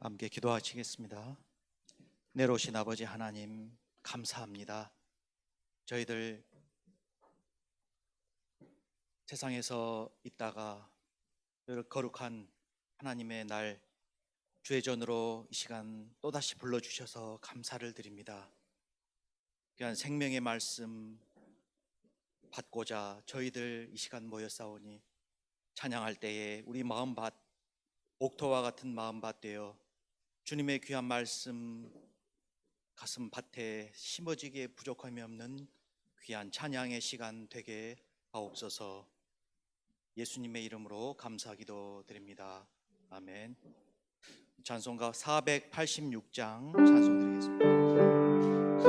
함께 기도하시겠습니다. 내로우신 아버지 하나님, 감사합니다. 저희들 세상에서 있다가 거룩한 하나님의 날 주의전으로 이 시간 또다시 불러주셔서 감사를 드립니다. 귀한 생명의 말씀 받고자 저희들 이 시간 모였사오니 찬양할 때에 우리 마음밭, 옥토와 같은 마음밭 되어 주님의 귀한 말씀 가슴밭에 심어지기에 부족함이 없는 귀한 찬양의 시간 되게 하옵소서. 예수님의 이름으로 감사기도 드립니다. 아멘. 찬송가 486장 찬송 드리겠습니다.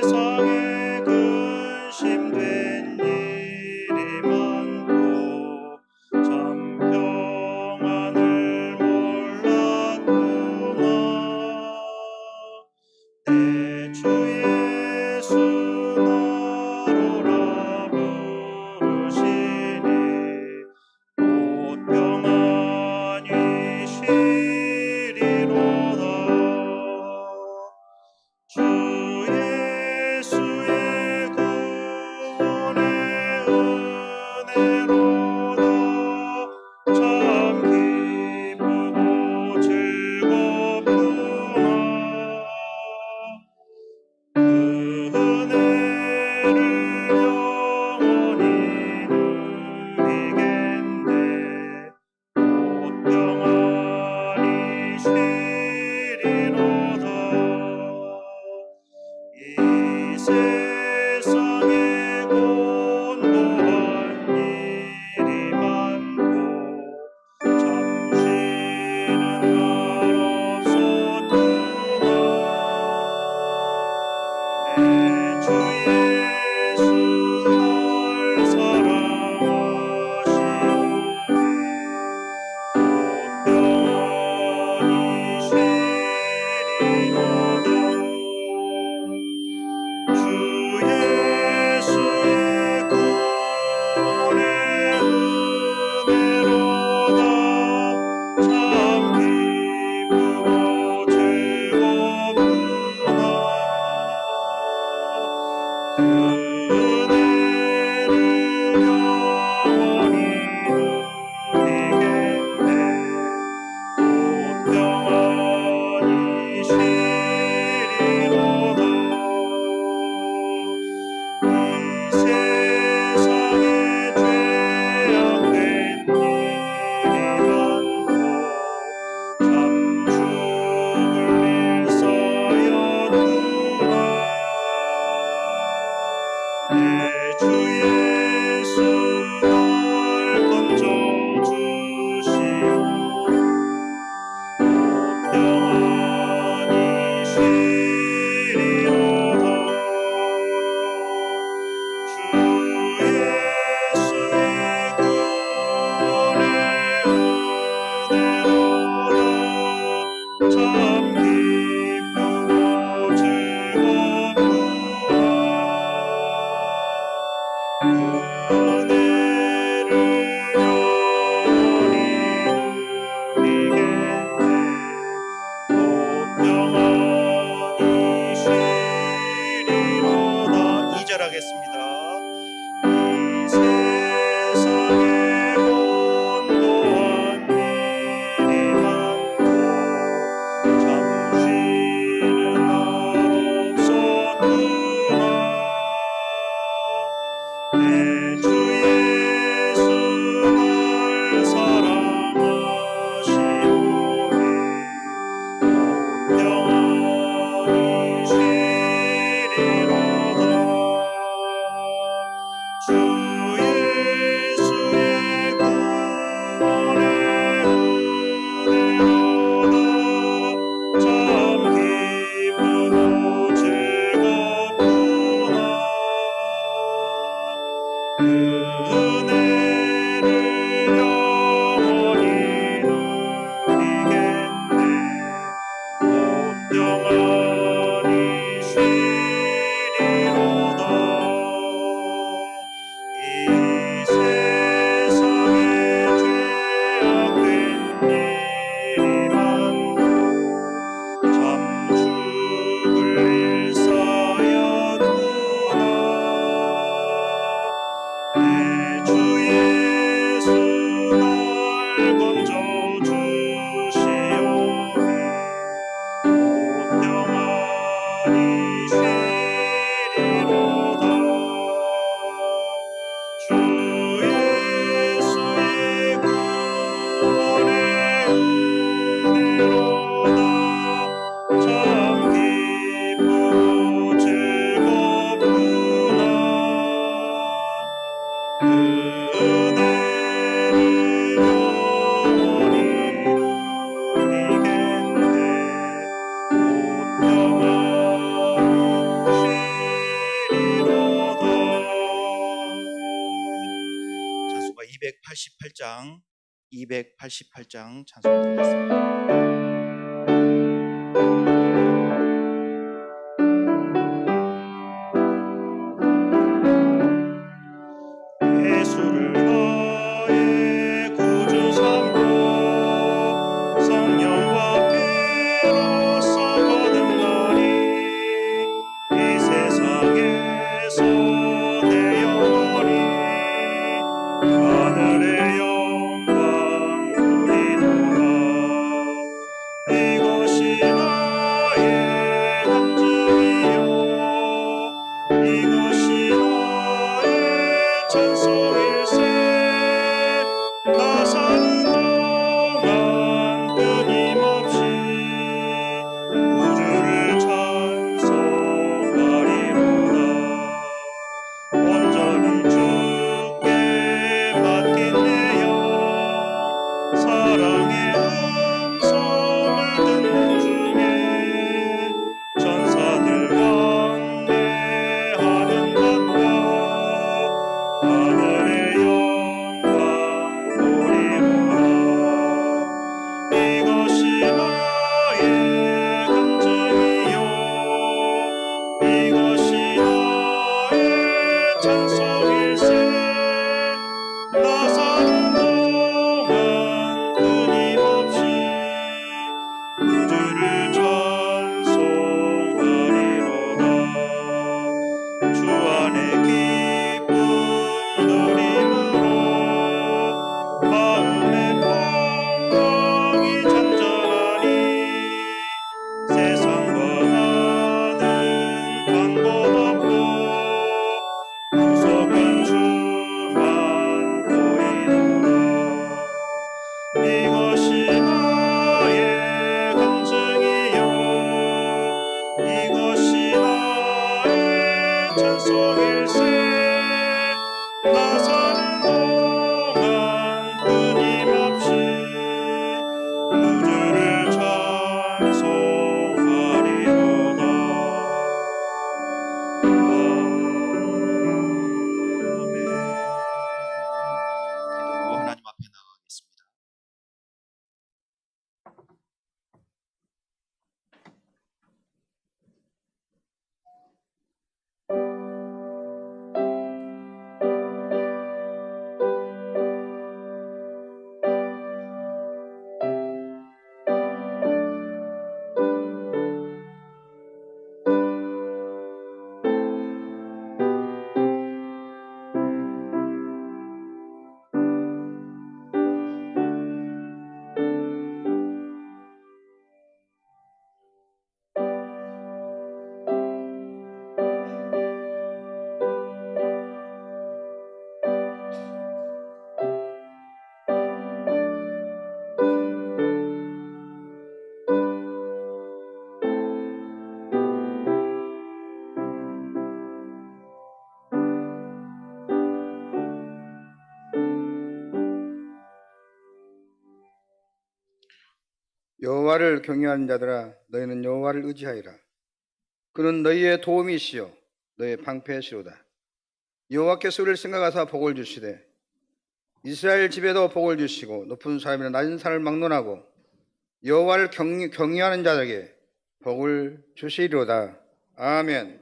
세상에 근심된 일이 많고 참 평안을 몰랐구나. 내 주 예수 은혜를 영원히 누리겠네. 곧 평안히 쉬리로다. 이 세상에 죄악된 일이 많고 참 죽을 일사였구나. 내 주 예수 날 건져주시오니 곧 평안히 쉬리로다. 주 예수의 구원의 은혜로다. 참 기쁘고 즐겁구나. 그 은혜를 영원히 누리겠네. 곧 평안히 쉬리로다. 찬송가 288장 찬송 드리겠습니다. 예수를 나의 구주 삼고 성령과 피로써 거듭나니 이 세상에서 내 영혼이 하늘의 영광 누리노라. 이것이 나의 간증이요 이것이 나의 찬송일세. 나 사는 동안 끊임없이 우주를 찬송하리로다. 온전히 주께 맡긴 내 영 사랑의 음성을 듣는 중에 전사들 왕래하는 것과 하늘의 영광 보리로다. 이것이 나의 간증이요 이것이 나의 찬송일세. 나 사는 동안 끊임없이 우주를 찬송하리로다. 주 안에 기쁨 누림으로 마음의 평강이 잔잔하니 세상과 나는 간 곳 없고 무서운 주만 보이노라. 이것이 나의 간증이요 이것이 나의 찬송일세. 나 사는 동안 끊임없이 우주를 찬송하리로다. 아멘. 기도로 하나님 앞에 나가겠습니다. 여호와를 경외하는 자들아, 너희는 여호와를 의지하리라. 그는 너희의 도움이시요 너희의 방패시로다. 여호와께서 우리를 생각하사 복을 주시되 이스라엘 집에도 복을 주시고 높은 사람이나 낮은 산을 막론하고 여호와를 경외하는 자들에게 복을 주시리로다. 아멘.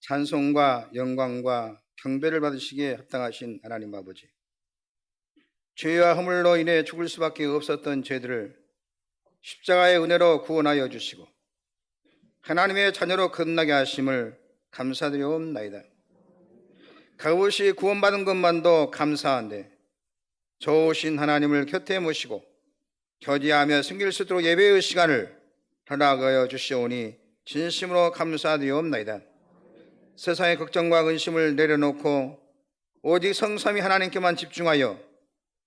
찬송과 영광과 경배를 받으시기에 합당하신 하나님 아버지, 죄와 허물로 인해 죽을 수밖에 없었던 죄들을 십자가의 은혜로 구원하여 주시고 하나님의 자녀로 거듭나게 하심을 감사드리옵나이다. 값없이 구원받은 것만도 감사한데 좋으신 하나님을 곁에 모시고 교제하며 섬길 수 있도록 예배의 시간을 허락하여 주시오니 진심으로 감사드리옵나이다. 세상의 걱정과 근심을 내려놓고 오직 성삼위 하나님께만 집중하여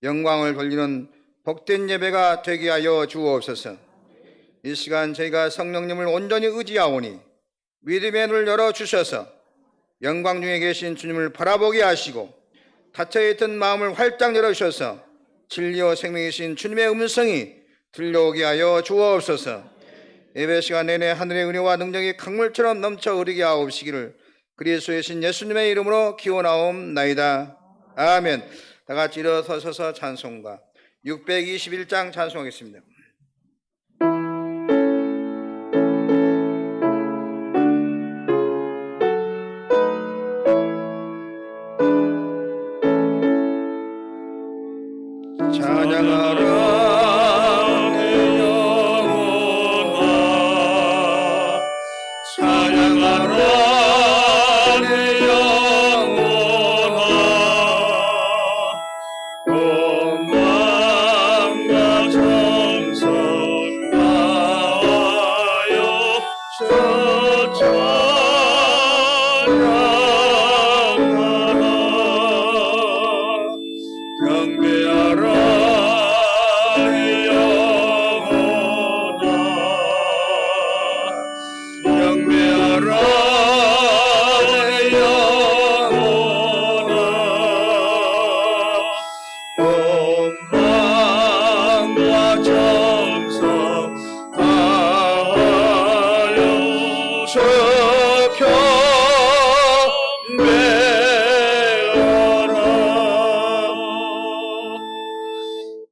영광을 돌리는 복된 예배가 되게 하여 주옵소서. 이 시간 저희가 성령님을 온전히 의지하오니 믿음의 눈을 열어주셔서 영광 중에 계신 주님을 바라보게 하시고 닫혀있던 마음을 활짝 열어주셔서 진리와 생명이신 주님의 음성이 들려오게 하여 주옵소서. 예배 시간 내내 하늘의 은혜와 능력이 강물처럼 넘쳐 흐르게 하옵시기를 그리스도의 신 예수님의 이름으로 기원하옵나이다. 아멘. 다 같이 일어서서 찬송가 621장 찬송하겠습니다. 찬양하라 내 영혼아, 찬양하라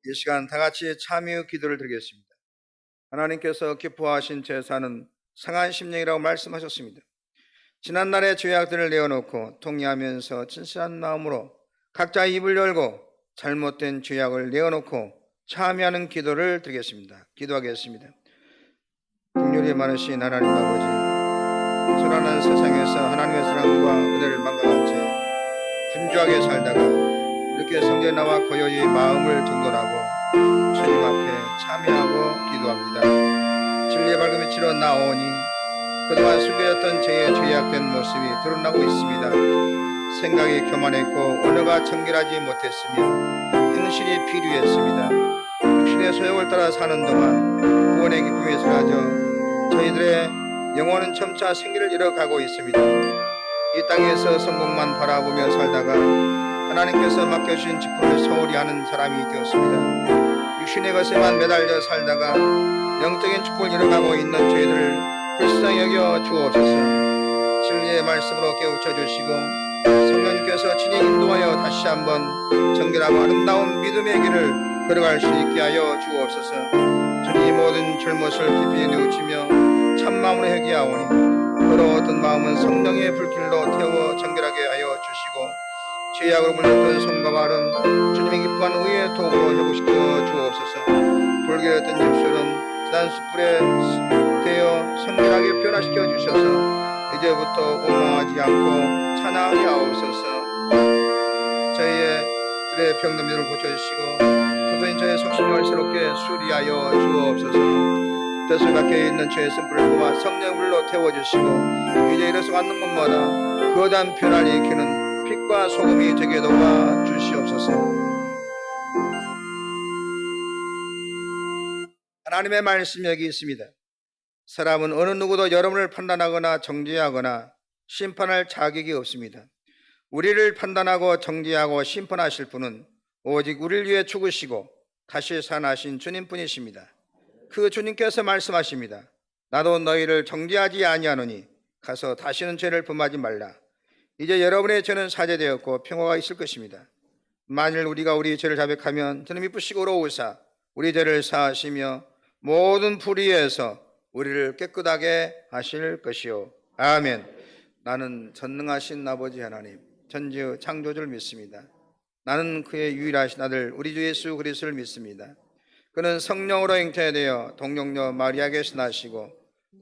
이 시간 다 같이 참여 기도를 드리겠습니다. 하나님께서 기뻐하신 제사는 상한 심령이라고 말씀하셨습니다. 지난날의 죄악들을 내어놓고 통회하면서 진실한 마음으로 각자 입을 열고 잘못된 죄악을 내어놓고 참여하는 기도를 드리겠습니다. 기도하겠습니다. 긍휼이 많으신 하나님 아버지, 초라한 세상에서 하나님의 사랑과 은혜를 망각한 채 분주하게 살다가 이렇게 성전에 나와 고요히 마음을 정돈하고 주님 앞에 참여하고 기도합니다. 진리의 밝은 빛으로 나오니 그동안 숨겨졌던 죄의 죄악된 모습이 드러나고 있습니다. 생각이 교만했고 언어가 청결하지 못했으며 행실이 필요했습니다. 육신의 소욕을 따라 사는 동안 구원의 기쁨이 사라져 저희들의 영혼은 점차 생기를 잃어가고 있습니다. 이 땅에서 성공만 바라보며 살다가 하나님께서 맡겨주신 직분을 소홀히 하는 사람이 되었습니다. 육신의 것에만 매달려 살다가 영적인 축복을 잃어가고 있는 저희들을 불쌍히 여겨 주옵소서. 진리의 말씀으로 깨우쳐 주시고 성령님께서 친히 인도하여 다시 한번 정결하고 아름다운 믿음의 길을 걸어갈 수 있게 하여 주옵소서. 주님 모든 잘못을 깊이 뉘우치며 참마음으로 회개하오니 더러웠던 마음은 성령의 불길로 태워 정결하게 하여 주시고 죄악으로 물렸던 손과 발은 주님이 기뻐한 의의 도구로 회복시켜 주옵소서. 불결했던 입술은 지난 숯불에 되어 성결하게 변화시켜 주셔서 이제부터 원망하지 않고 찬양하게 하옵소서. 저희의 병든 믿음을 고쳐주시고 부서진 저의 속심을 새롭게 수리하여 주옵소서. 뱃속 밖에 있는 죄의 쓴불을 모아 성령의 불로 태워주시고 이제 일어서 가는 곳마다 거대한 변화를 일으키는 빛과 소금이 되게 도와 주시옵소서. 하나님의 말씀 여기 있습니다. 사람은 어느 누구도 여러분을 판단하거나 정죄하거나 심판할 자격이 없습니다. 우리를 판단하고 정죄하고 심판하실 분은 오직 우리를 위해 죽으시고 다시 살아나신 주님뿐이십니다. 그 주님께서 말씀하십니다. 나도 너희를 정죄하지 아니하노니 가서 다시는 죄를 범하지 말라. 이제 여러분의 죄는 사죄되었고 평화가 있을 것입니다. 만일 우리가 우리 죄를 자백하면 저는 미쁘시고 의로우사 우리 죄를 사하시며 모든 불의에서 우리를 깨끗하게 하실 것이요. 아멘. 나는 전능하신 아버지 하나님 천지의 창조주를 믿습니다. 나는 그의 유일하신 아들 우리 주 예수 그리스도를 믿습니다. 그는 성령으로 잉태되어 동정녀 마리아에게서 나시고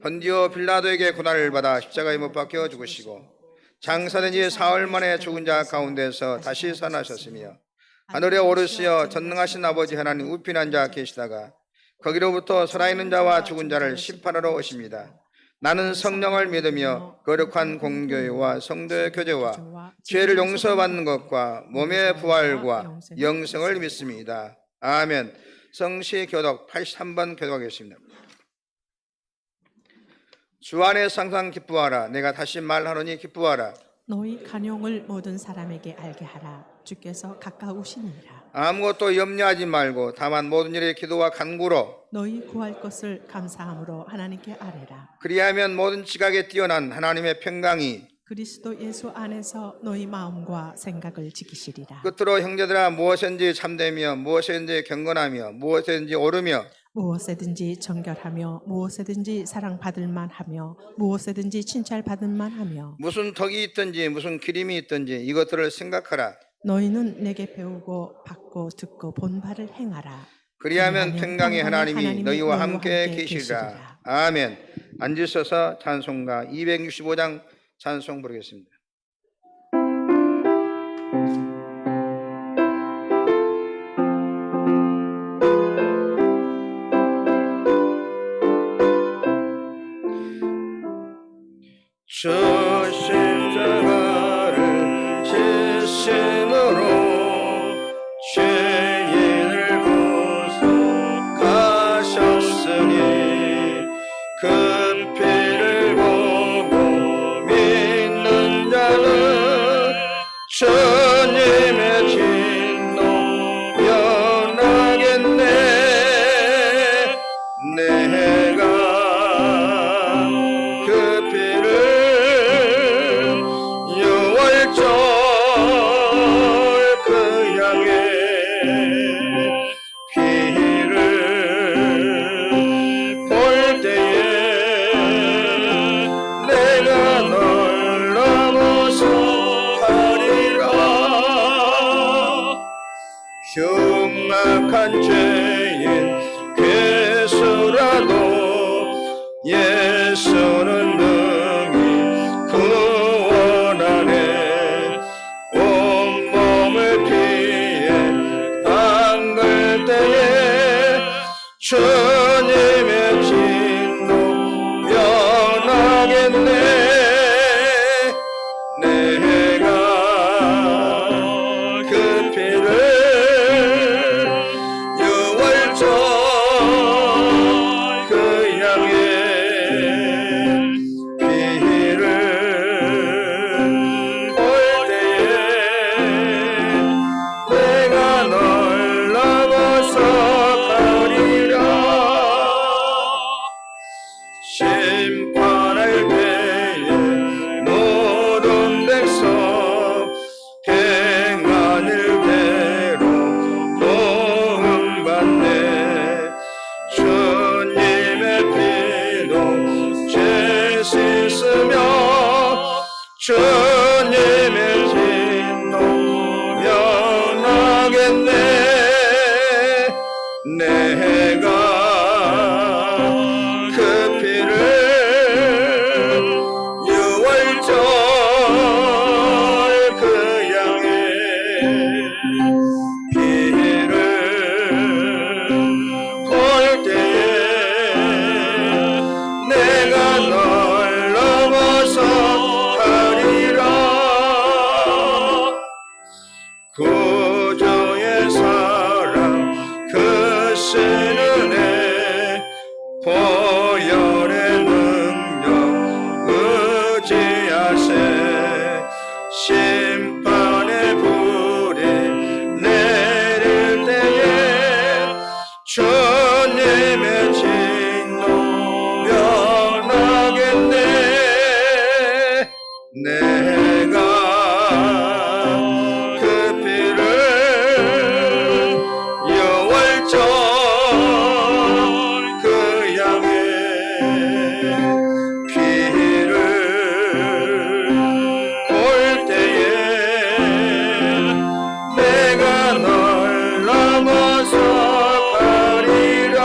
본디오 빌라도에게 고난을 받아 십자가에 못 박혀 죽으시고 장사된 지 사흘 만에 죽은 자 가운데서 다시 살아나셨으며 하늘에 오르시어 전능하신 아버지 하나님 우편한 자 계시다가 거기로부터 살아있는 자와 죽은 자를 심판하러 오십니다. 나는 성령을 믿으며 거룩한 공교회와 성도의 교제와 죄를 용서받는 것과 몸의 부활과 영생을 믿습니다. 아멘. 성시 교독 83번 교독하겠습니다. 주 안에서 항상 기뻐하라. 내가 다시 말하노니 기뻐하라. 너희 간용을 모든 사람에게 알게 하라. 주께서 가까우시니라. 아무것도 염려하지 말고 다만 모든 일에 기도와 간구로 너희 구할 것을 감사함으로 하나님께 아뢰라. 그리하면 모든 지각에 뛰어난 하나님의 평강이 그리스도 예수 안에서 너희 마음과 생각을 지키시리라. 끝으로 형제들아 무엇이든지 참되며 무엇이든지 경건하며 무엇이든지 옳으며 무엇에든지 정결하며 무엇에든지 사랑받을 만하며 무엇에든지 칭찬받을 만하며 무슨 덕이 있든지 무슨 기림이 있든지 이것들을 생각하라. 너희는 내게 배우고 받고 듣고 본 바를 행하라. 그리하면 평강의 하나님이 너희와 함께 계시리라. 아멘. 앉으셔서 찬송가 265장 찬송 부르겠습니다. 저 십자가를 지심으로 죄인을 구속하셨으니 그 피를 보고 믿는 자는 주님의 진노 면하겠네. 내가 그 피를 유월절 그 양의 피를 볼 때에 내가 널 넘어서가리라. 흉악한 죄인 괴수라도 예수는 능히 구원하네. 온몸을 피해 담글 때에 주님의 진노 면하겠네. 내가 그 피를 주님의 진노 면하겠네. 내가 그 피를 유월절 그 양의 피를 볼 때에 내가 널 넘어서 가리라. 구주의 사랑 그 신은혜 보혈의 능력 의지하세. 심판의 불이 내릴 때에 주님의 진노 면하겠네. 내가 그 피를 유월절 그 양의 피를 볼 때에 내가 널 넘어서 가리라.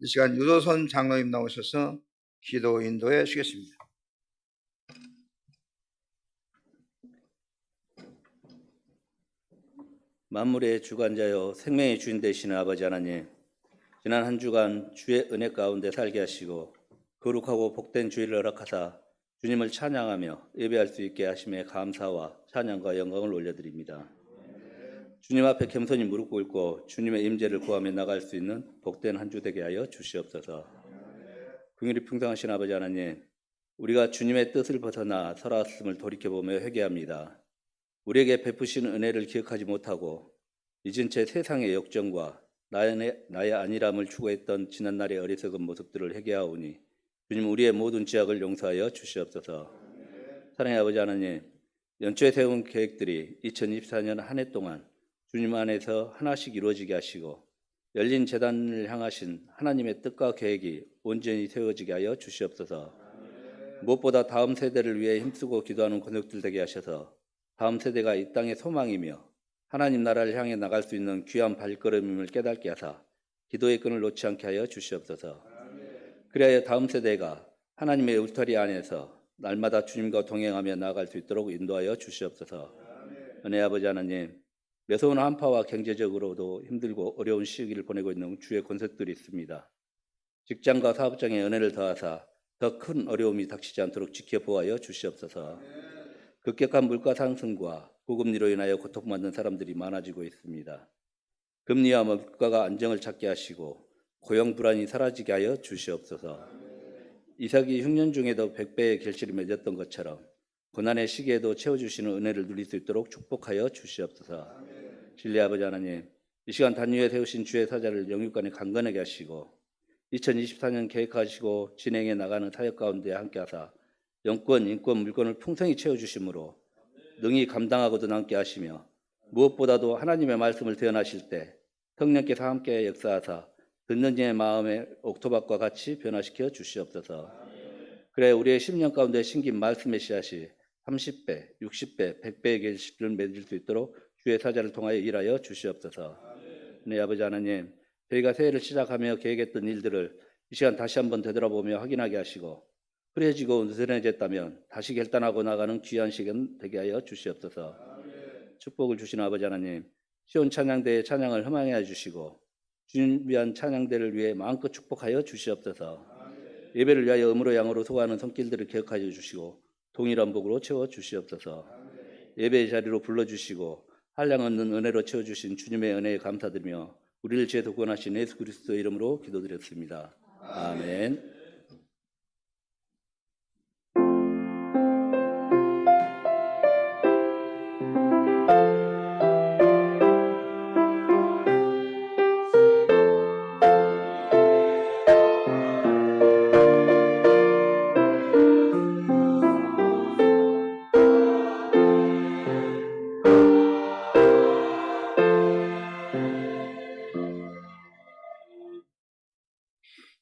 이 시간 유도선 장로님 나오셔서 기도 인도해 주시겠습니다. 만물의 주관자여 생명의 주인 되시는 아버지 하나님, 지난 한 주간 주의 은혜 가운데 살게 하시고 거룩하고 복된 주일을 허락하사 주님을 찬양하며 예배할 수 있게 하심에 감사와 찬양과 영광을 올려드립니다. 주님 앞에 겸손히 무릎 꿇고 주님의 임재를 구하며 나갈 수 있는 복된 한 주 되게 하여 주시옵소서. 긍휼이 풍성하신 아버지 하나님, 우리가 주님의 뜻을 벗어나 살아왔음을 돌이켜보며 회개합니다. 우리에게 베푸신 은혜를 기억하지 못하고 잊은 채 세상의 역정과 나의 안일함을 추구했던 지난날의 어리석은 모습들을 회개하오니 주님 우리의 모든 죄악을 용서하여 주시옵소서. 사랑의 아버지 하나님, 연초에 세운 계획들이 2024년 한 해 동안 주님 안에서 하나씩 이루어지게 하시고 열린 재단을 향하신 하나님의 뜻과 계획이 온전히 세워지게 하여 주시옵소서. 무엇보다 다음 세대를 위해 힘쓰고 기도하는 권역들 되게 하셔서 다음 세대가 이 땅의 소망이며 하나님 나라를 향해 나갈 수 있는 귀한 발걸음임을 깨닫게 하사 기도의 끈을 놓지 않게 하여 주시옵소서. 그래야 다음 세대가 하나님의 울타리 안에서 날마다 주님과 동행하며 나아갈 수 있도록 인도하여 주시옵소서. 은혜 아버지 하나님, 매서운 한파와 경제적으로도 힘들고 어려운 시기를 보내고 있는 주의 권속들이 있습니다. 직장과 사업장에 은혜를 더하사 더 큰 어려움이 닥치지 않도록 지켜보아여 주시옵소서. 급격한 물가 상승과 고금리로 인하여 고통받는 사람들이 많아지고 있습니다. 금리와 물가가 안정을 찾게 하시고 고용 불안이 사라지게 하여 주시옵소서. 이삭이 흉년 중에도 100배의 결실을 맺었던 것처럼 고난의 시기에도 채워주시는 은혜를 누릴 수 있도록 축복하여 주시옵소서. 진리 아버지 하나님, 이 시간 단위에 세우신 주의 사자를 영육간에 강건하게 하시고 2024년 계획하시고 진행해 나가는 사역 가운데 함께하사 영권, 인권, 물권을 풍성히 채워주심으로 능히 감당하고도 남게 하시며 무엇보다도 하나님의 말씀을 대언하실 때 성령께서 함께 역사하사 듣는 이의 마음에 옥토밭과 같이 변화시켜 주시옵소서. 그래 우리의 10년 가운데 심긴 말씀의 씨앗이 30배, 60배, 100배의 결실을 맺을 수 있도록 주의 사자를 통하여 일하여 주시옵소서. 네, 아버지 하나님, 저희가 새해를 시작하며 계획했던 일들을 이 시간 다시 한번 되돌아보며 확인하게 하시고 흐려지고 느슨해졌다면 다시 결단하고 나가는 귀한 시간 되게 하여 주시옵소서. 축복을 주신 아버지 하나님, 시온 찬양대의 찬양을 흠양해 주시고 주님 위한 찬양대를 위해 마음껏 축복하여 주시옵소서. 예배를 위하여 음으로 양으로 소화하는 손길들을 기억하여 주시고 동일한 복으로 채워 주시옵소서. 예배의 자리로 불러주시고 한량 얻는 은혜로 채워주신 주님의 은혜에 감사드리며 우리를 죄에서 구원하신 예수 그리스도의 이름으로 기도드렸습니다. 아멘.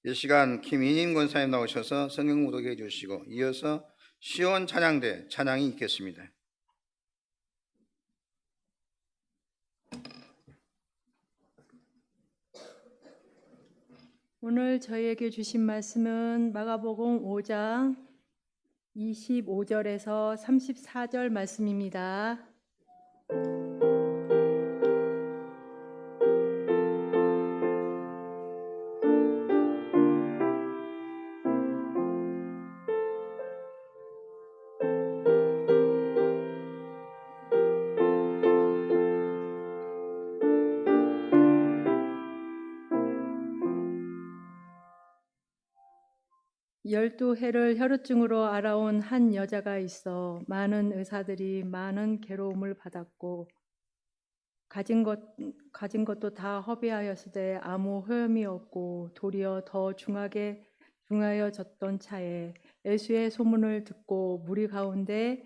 이 시간 김인임 권사님 나오셔서 성경 묵독해 주시고 이어서 시온 찬양대 찬양이 있겠습니다. 오늘 저희에게 주신 말씀은 마가복음 5장 25절에서 34절 말씀입니다. 열두 해를 혈우증으로 앓아온 한 여자가 있어 많은 의사들이 많은 괴로움을 받았고 가진 것도 다 허비하였으되 아무 효험이 없고 도리어 더 중하여졌던 차에 예수의 소문을 듣고 무리 가운데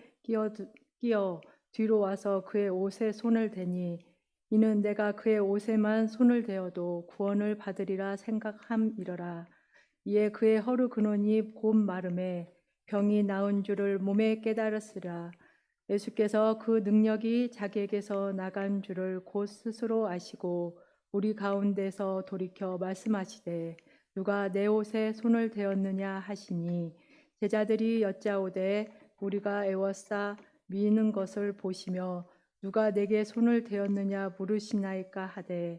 끼어 뒤로 와서 그의 옷에 손을 대니 이는 내가 그의 옷에만 손을 대어도 구원을 받으리라 생각함이러라. 이에 그의 허루 근원이 곧 마름에 병이 나은 줄을 몸에 깨달았으라. 예수께서 그 능력이 자기에게서 나간 줄을 곧 스스로 아시고 우리 가운데서 돌이켜 말씀하시되 누가 내 옷에 손을 대었느냐 하시니 제자들이 여짜오되 우리가 애워싸 미는 것을 보시며 누가 내게 손을 대었느냐 물으시나이까 하되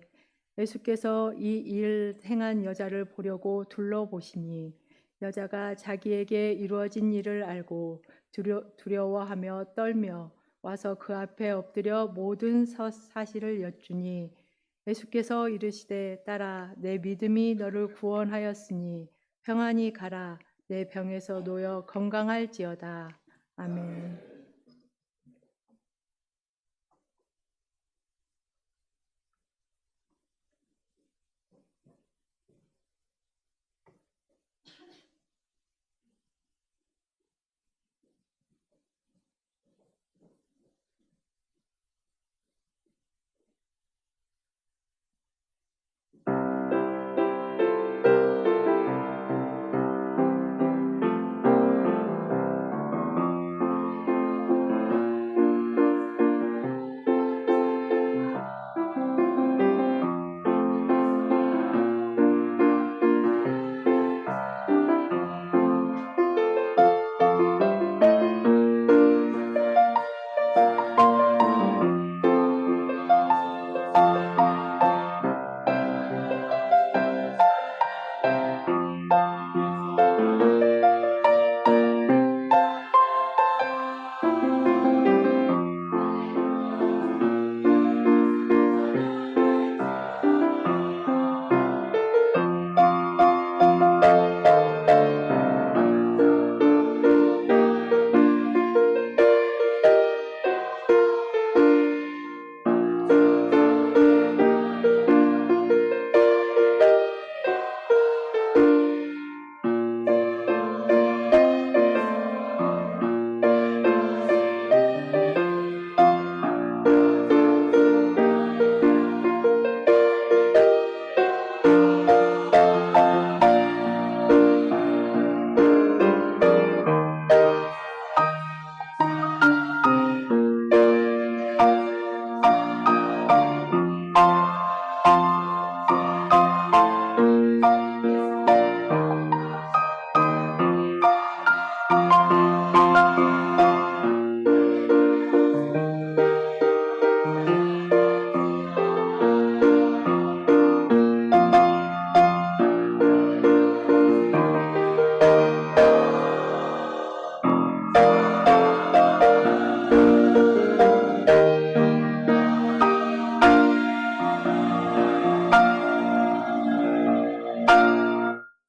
예수께서 이 일 행한 여자를 보려고 둘러보시니 여자가 자기에게 이루어진 일을 알고 두려워하며 떨며 와서 그 앞에 엎드려 모든 사실을 여쭈니 예수께서 이르시되 딸아 내 믿음이 너를 구원하였으니 평안히 가라 내 병에서 놓여 건강할지어다. 아멘.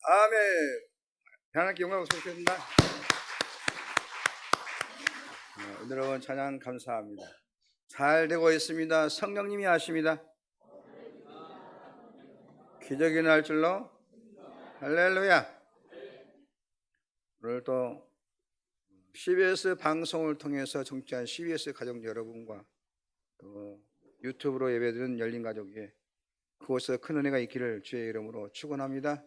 아멘. 하나님께 영광을 소개합니다. 오늘은 찬양 감사합니다. 잘 되고 있습니다. 성령님이 하십니다. 기적이 날 줄로 할렐루야. 오늘 또 CBS 방송을 통해서 정치한 CBS 가족 여러분과 또 유튜브로 예배드리는 열린 가족에 그곳에서 큰 은혜가 있기를 주의 이름으로 축원합니다.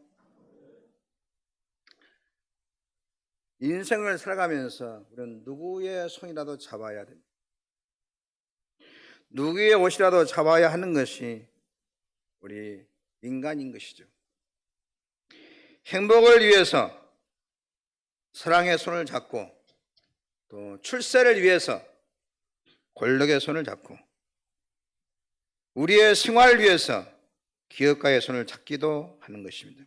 인생을 살아가면서 우리는 누구의 손이라도 잡아야 됩니다. 누구의 옷이라도 잡아야 하는 것이 우리 인간인 것이죠. 행복을 위해서 사랑의 손을 잡고, 또 출세를 위해서 권력의 손을 잡고, 우리의 생활을 위해서 기업가의 손을 잡기도 하는 것입니다.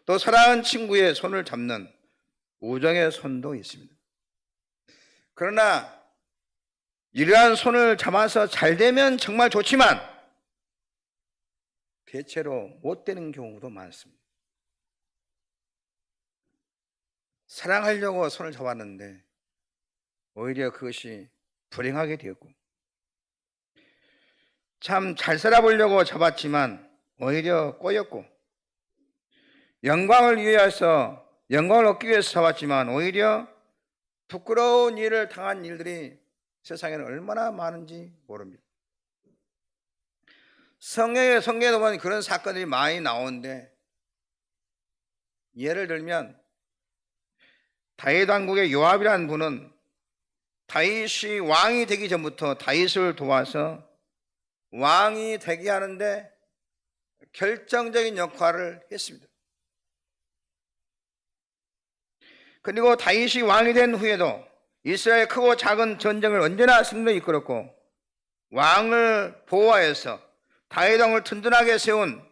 또 사랑하는 친구의 손을 잡는 우정의 손도 있습니다. 그러나 이러한 손을 잡아서 잘 되면 정말 좋지만 대체로 못 되는 경우도 많습니다. 사랑하려고 손을 잡았는데 오히려 그것이 불행하게 되었고, 참 잘 살아보려고 잡았지만 오히려 꼬였고, 영광을 위해서, 영광을 얻기 위해서 잡았지만 오히려 부끄러운 일을 당한 일들이 세상에는 얼마나 많은지 모릅니다. 성경에 보면 그런 사건들이 많이 나오는데, 예를 들면 다윗 왕국의 요압이라는 분은 다윗이 왕이 되기 전부터 다윗을 도와서 왕이 되게 하는데 결정적인 역할을 했습니다. 그리고 다윗이 왕이 된 후에도 이스라엘 크고 작은 전쟁을 언제나 승리로 이끌었고, 왕을 보호하여서 다윗 왕을 든든하게 세운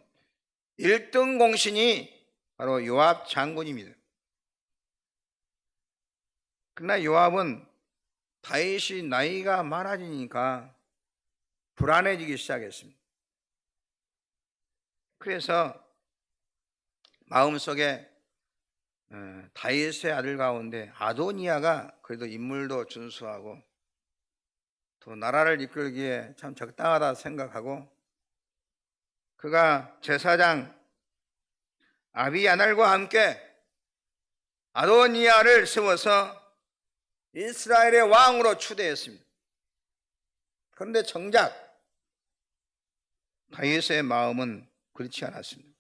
1등 공신이 바로 요압 장군입니다. 그러나 요압은 다윗이 나이가 많아지니까 불안해지기 시작했습니다. 그래서 마음속에 다윗의 아들 가운데 아도니아가 그래도 인물도 준수하고 또 나라를 이끌기에 참 적당하다 생각하고, 그가 제사장 아비야날과 함께 아도니아를 세워서 이스라엘의 왕으로 추대했습니다. 그런데 정작 다윗의 마음은 그렇지 않았습니다.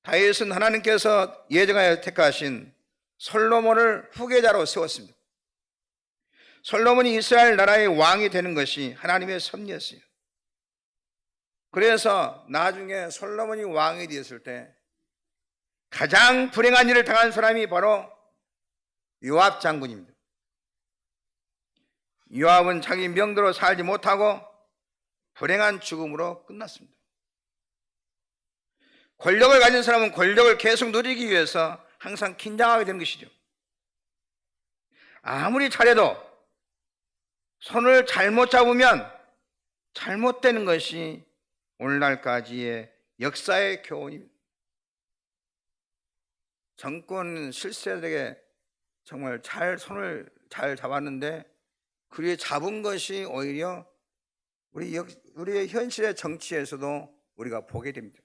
다윗은 하나님께서 예정하여 택하신 솔로몬을 후계자로 세웠습니다. 솔로몬이 이스라엘 나라의 왕이 되는 것이 하나님의 섭리였어요. 그래서 나중에 솔로몬이 왕이 되었을 때 가장 불행한 일을 당한 사람이 바로 요압 장군입니다. 요압은 자기 명대로 살지 못하고 불행한 죽음으로 끝났습니다. 권력을 가진 사람은 권력을 계속 누리기 위해서 항상 긴장하게 되는 것이죠. 아무리 잘해도 손을 잘못 잡으면 잘못되는 것이 오늘날까지의 역사의 교훈입니다. 정권 실세들에게 정말 손을 잘 잡았는데 그리 잡은 것이 오히려 우리의 현실의 정치에서도 우리가 보게 됩니다.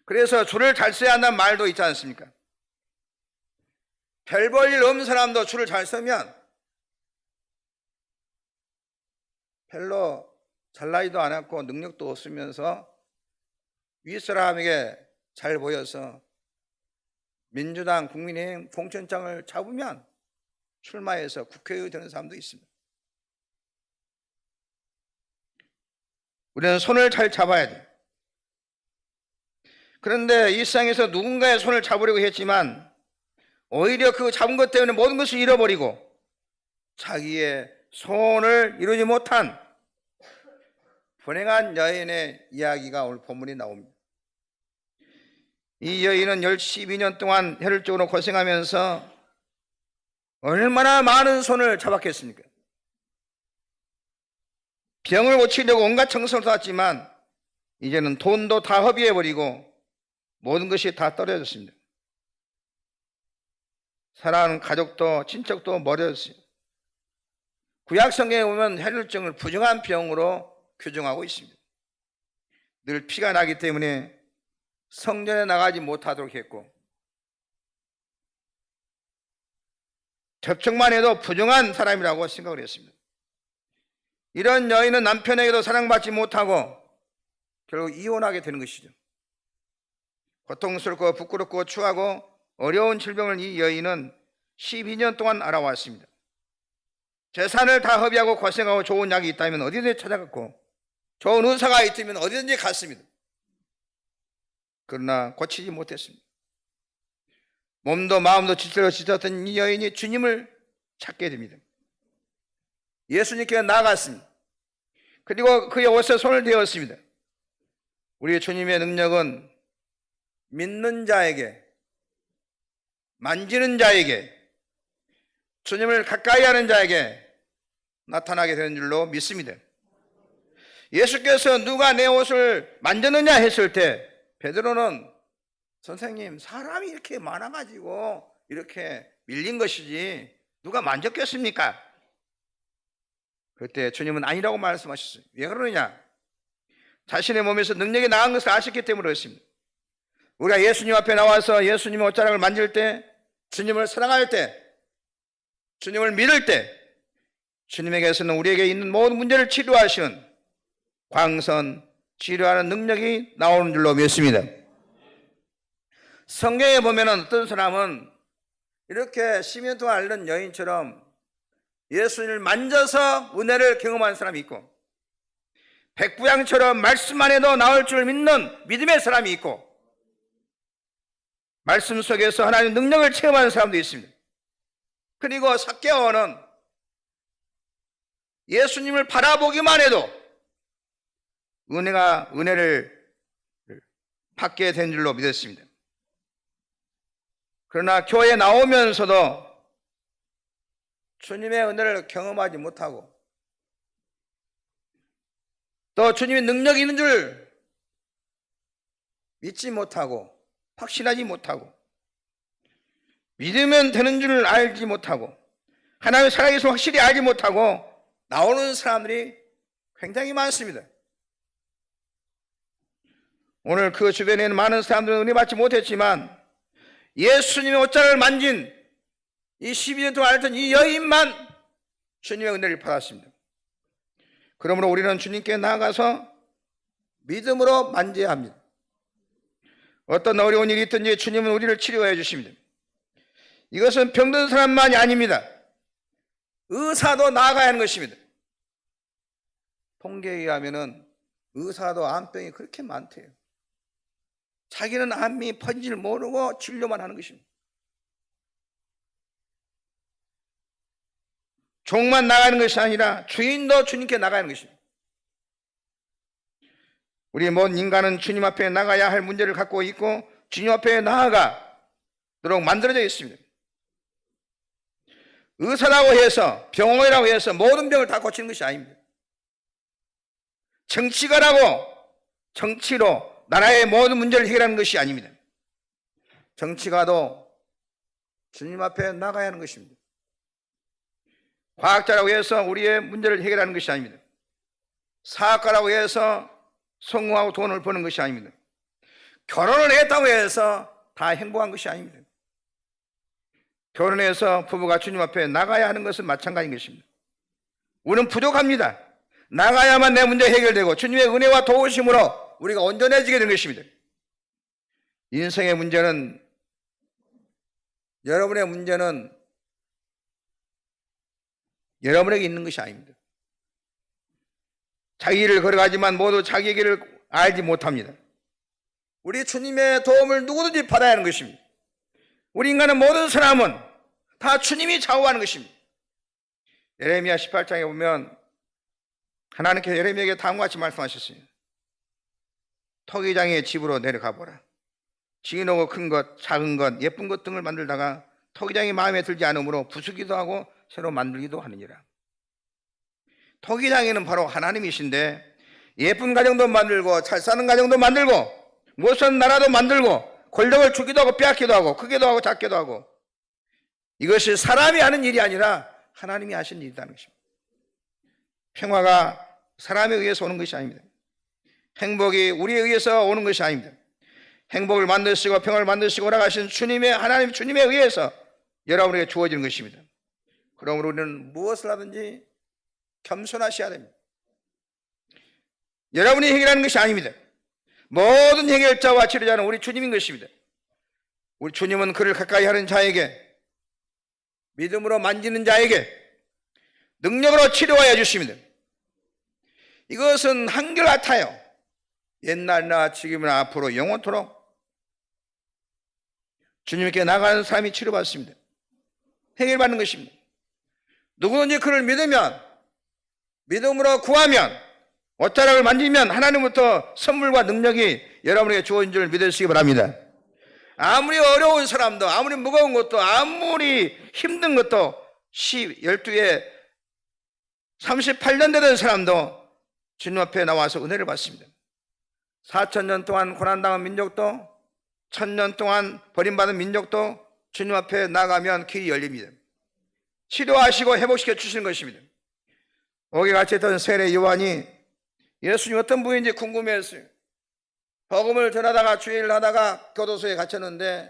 그래서 줄을 잘 서야 한다는 말도 있지 않습니까? 별 볼 일 없는 사람도 줄을 잘 서면 별로 잘나지도 않았고 능력도 없으면서 윗사람에게 잘 보여서 민주당, 국민의힘 공천장을 잡으면 출마해서 국회의원이 되는 사람도 있습니다. 우리는 손을 잘 잡아야 돼요. 그런데 이 세상에서 누군가의 손을 잡으려고 했지만 오히려 그 잡은 것 때문에 모든 것을 잃어버리고 자기의 소원을 이루지 못한 불행한 여인의 이야기가 오늘 본문에 나옵니다. 이 여인은 12년 동안 혈혈적으로 고생하면서 얼마나 많은 손을 잡았겠습니까? 병을 고치려고 온갖 청소를 다 했지만 이제는 돈도 다 허비해버리고 모든 것이 다 떨어졌습니다. 사랑하는 가족도 친척도 멀어졌어요. 구약 성경에 보면 혈혈증을 부정한 병으로 규정하고 있습니다. 늘 피가 나기 때문에 성전에 나가지 못하도록 했고 접촉만 해도 부정한 사람이라고 생각을 했습니다. 이런 여인은 남편에게도 사랑받지 못하고 결국 이혼하게 되는 것이죠. 고통스럽고 부끄럽고 추하고 어려운 질병을 이 여인은 12년 동안 알아왔습니다. 재산을 다 허비하고 고생하고 좋은 약이 있다면 어디든지 찾아갔고 좋은 의사가 있다면 어디든지 갔습니다. 그러나 고치지 못했습니다. 몸도 마음도 지쳤던 이 여인이 주님을 찾게 됩니다. 예수님께 나아갔습니다. 그리고 그의 옷에 손을 대었습니다. 우리 주님의 능력은 믿는 자에게, 만지는 자에게, 주님을 가까이 하는 자에게 나타나게 되는 줄로 믿습니다. 예수께서 누가 내 옷을 만졌느냐 했을 때 베드로는 선생님, 사람이 이렇게 많아가지고 이렇게 밀린 것이지 누가 만졌겠습니까? 그때 주님은 아니라고 말씀하셨어요. 왜 그러느냐? 자신의 몸에서 능력이 나은 것을 아셨기 때문에 그렇습니다. 우리가 예수님 앞에 나와서 예수님의 옷자락을 만질 때, 주님을 사랑할 때, 주님을 믿을 때 주님에게서는 우리에게 있는 모든 문제를 치료하시는 광선, 치료하는 능력이 나오는 줄로 믿습니다. 성경에 보면 어떤 사람은 이렇게 10년 동안 앓는 여인처럼 예수님을 만져서 은혜를 경험한 사람이 있고, 백부양처럼 말씀만 해도 나올 줄 믿는 믿음의 사람이 있고, 말씀 속에서 하나님의 능력을 체험하는 사람도 있습니다. 그리고 삭개오는 예수님을 바라보기만 해도 은혜를 받게 된 줄로 믿었습니다. 그러나 교회에 나오면서도 주님의 은혜를 경험하지 못하고 또 주님의 능력이 있는 줄 믿지 못하고 확신하지 못하고 믿으면 되는 줄 알지 못하고 하나님의 살아계심을 확실히 알지 못하고 나오는 사람들이 굉장히 많습니다. 오늘 그 주변에 있는 많은 사람들은 은혜 받지 못했지만 예수님의 옷자락을 만진 이 12년 동안 앓던 이 여인만 주님의 은혜를 받았습니다. 그러므로 우리는 주님께 나아가서 믿음으로 만져야 합니다. 어떤 어려운 일이 있든지 주님은 우리를 치료해 주십니다. 이것은 병든 사람만이 아닙니다. 의사도 나아가야 하는 것입니다. 통계에 의하면 의사도 암병이 그렇게 많대요. 자기는 암이 퍼진지를 모르고 진료만 하는 것입니다. 종만 나가는 것이 아니라 주인도 주님께 나가는 것입니다. 우리 모든 인간은 주님 앞에 나가야 할 문제를 갖고 있고 주님 앞에 나아가도록 만들어져 있습니다. 의사라고 해서, 병원이라고 해서 모든 병을 다 고치는 것이 아닙니다. 정치가라고 정치로 나라의 모든 문제를 해결하는 것이 아닙니다. 정치가도 주님 앞에 나가야 하는 것입니다. 과학자라고 해서 우리의 문제를 해결하는 것이 아닙니다. 사학가라고 해서 성공하고 돈을 버는 것이 아닙니다. 결혼을 했다고 해서 다 행복한 것이 아닙니다. 결혼해서 부부가 주님 앞에 나가야 하는 것은 마찬가지인 것입니다. 우리는 부족합니다. 나가야만 내 문제 해결되고 주님의 은혜와 도우심으로 우리가 온전해지게 되는 것입니다. 인생의 문제는, 여러분의 문제는 여러분에게 있는 것이 아닙니다. 자기 길을 걸어가지만 모두 자기 길을 알지 못합니다. 우리 주님의 도움을 누구든지 받아야 하는 것입니다. 우리 인간은 모든 사람은 다 주님이 좌우하는 것입니다. 예레미야 18장에 보면 하나님께서 예레미야에게 다음과 같이 말씀하셨어요. 토기장의 집으로 내려가 보라. 진하고 큰 것, 작은 것, 예쁜 것 등을 만들다가 토기장이 마음에 들지 않으므로 부수기도 하고 새로 만들기도 하느니라. 토기장에는 바로 하나님이신데 예쁜 가정도 만들고 잘 사는 가정도 만들고 못 사는 나라도 만들고 권력을 주기도 하고 빼앗기도 하고 크게도 하고 작게도 하고, 이것이 사람이 하는 일이 아니라 하나님이 하신 일이라는 것입니다. 평화가 사람에 의해서 오는 것이 아닙니다. 행복이 우리에 의해서 오는 것이 아닙니다. 행복을 만드시고 평화를 만드시고 오라가신 주님의, 하나님 주님에 의해서 여러분에게 주어지는 것입니다. 그러므로 우리는 무엇을 하든지 겸손하셔야 됩니다. 여러분이 해결하는 것이 아닙니다. 모든 해결자와 치료자는 우리 주님인 것입니다. 우리 주님은 그를 가까이 하는 자에게, 믿음으로 만지는 자에게 능력으로 치료하여 주십니다. 이것은 한결같아요. 옛날이나 지금이나 앞으로 영원토록 주님께 나가는 사람이 치료받습니다. 해결받는 것입니다. 누구든지 그를 믿으면, 믿음으로 구하면, 옷자락을 만지면 하나님부터 선물과 능력이 여러분에게 주어진 줄 믿으시기 바랍니다. 아무리 어려운 사람도, 아무리 무거운 것도, 아무리 힘든 것도 12에 38년 되던 사람도 주님 앞에 나와서 은혜를 받습니다. 4,000년 동안 고난당한 민족도, 1,000년 동안 버림받은 민족도 주님 앞에 나가면 길이 열립니다. 치료하시고 회복시켜 주시는 것입니다. 오게 같이 했던 세례 요한이 예수님 어떤 분인지 궁금해했어요. 복음을 전하다가 주일을 하다가 교도소에 갇혔는데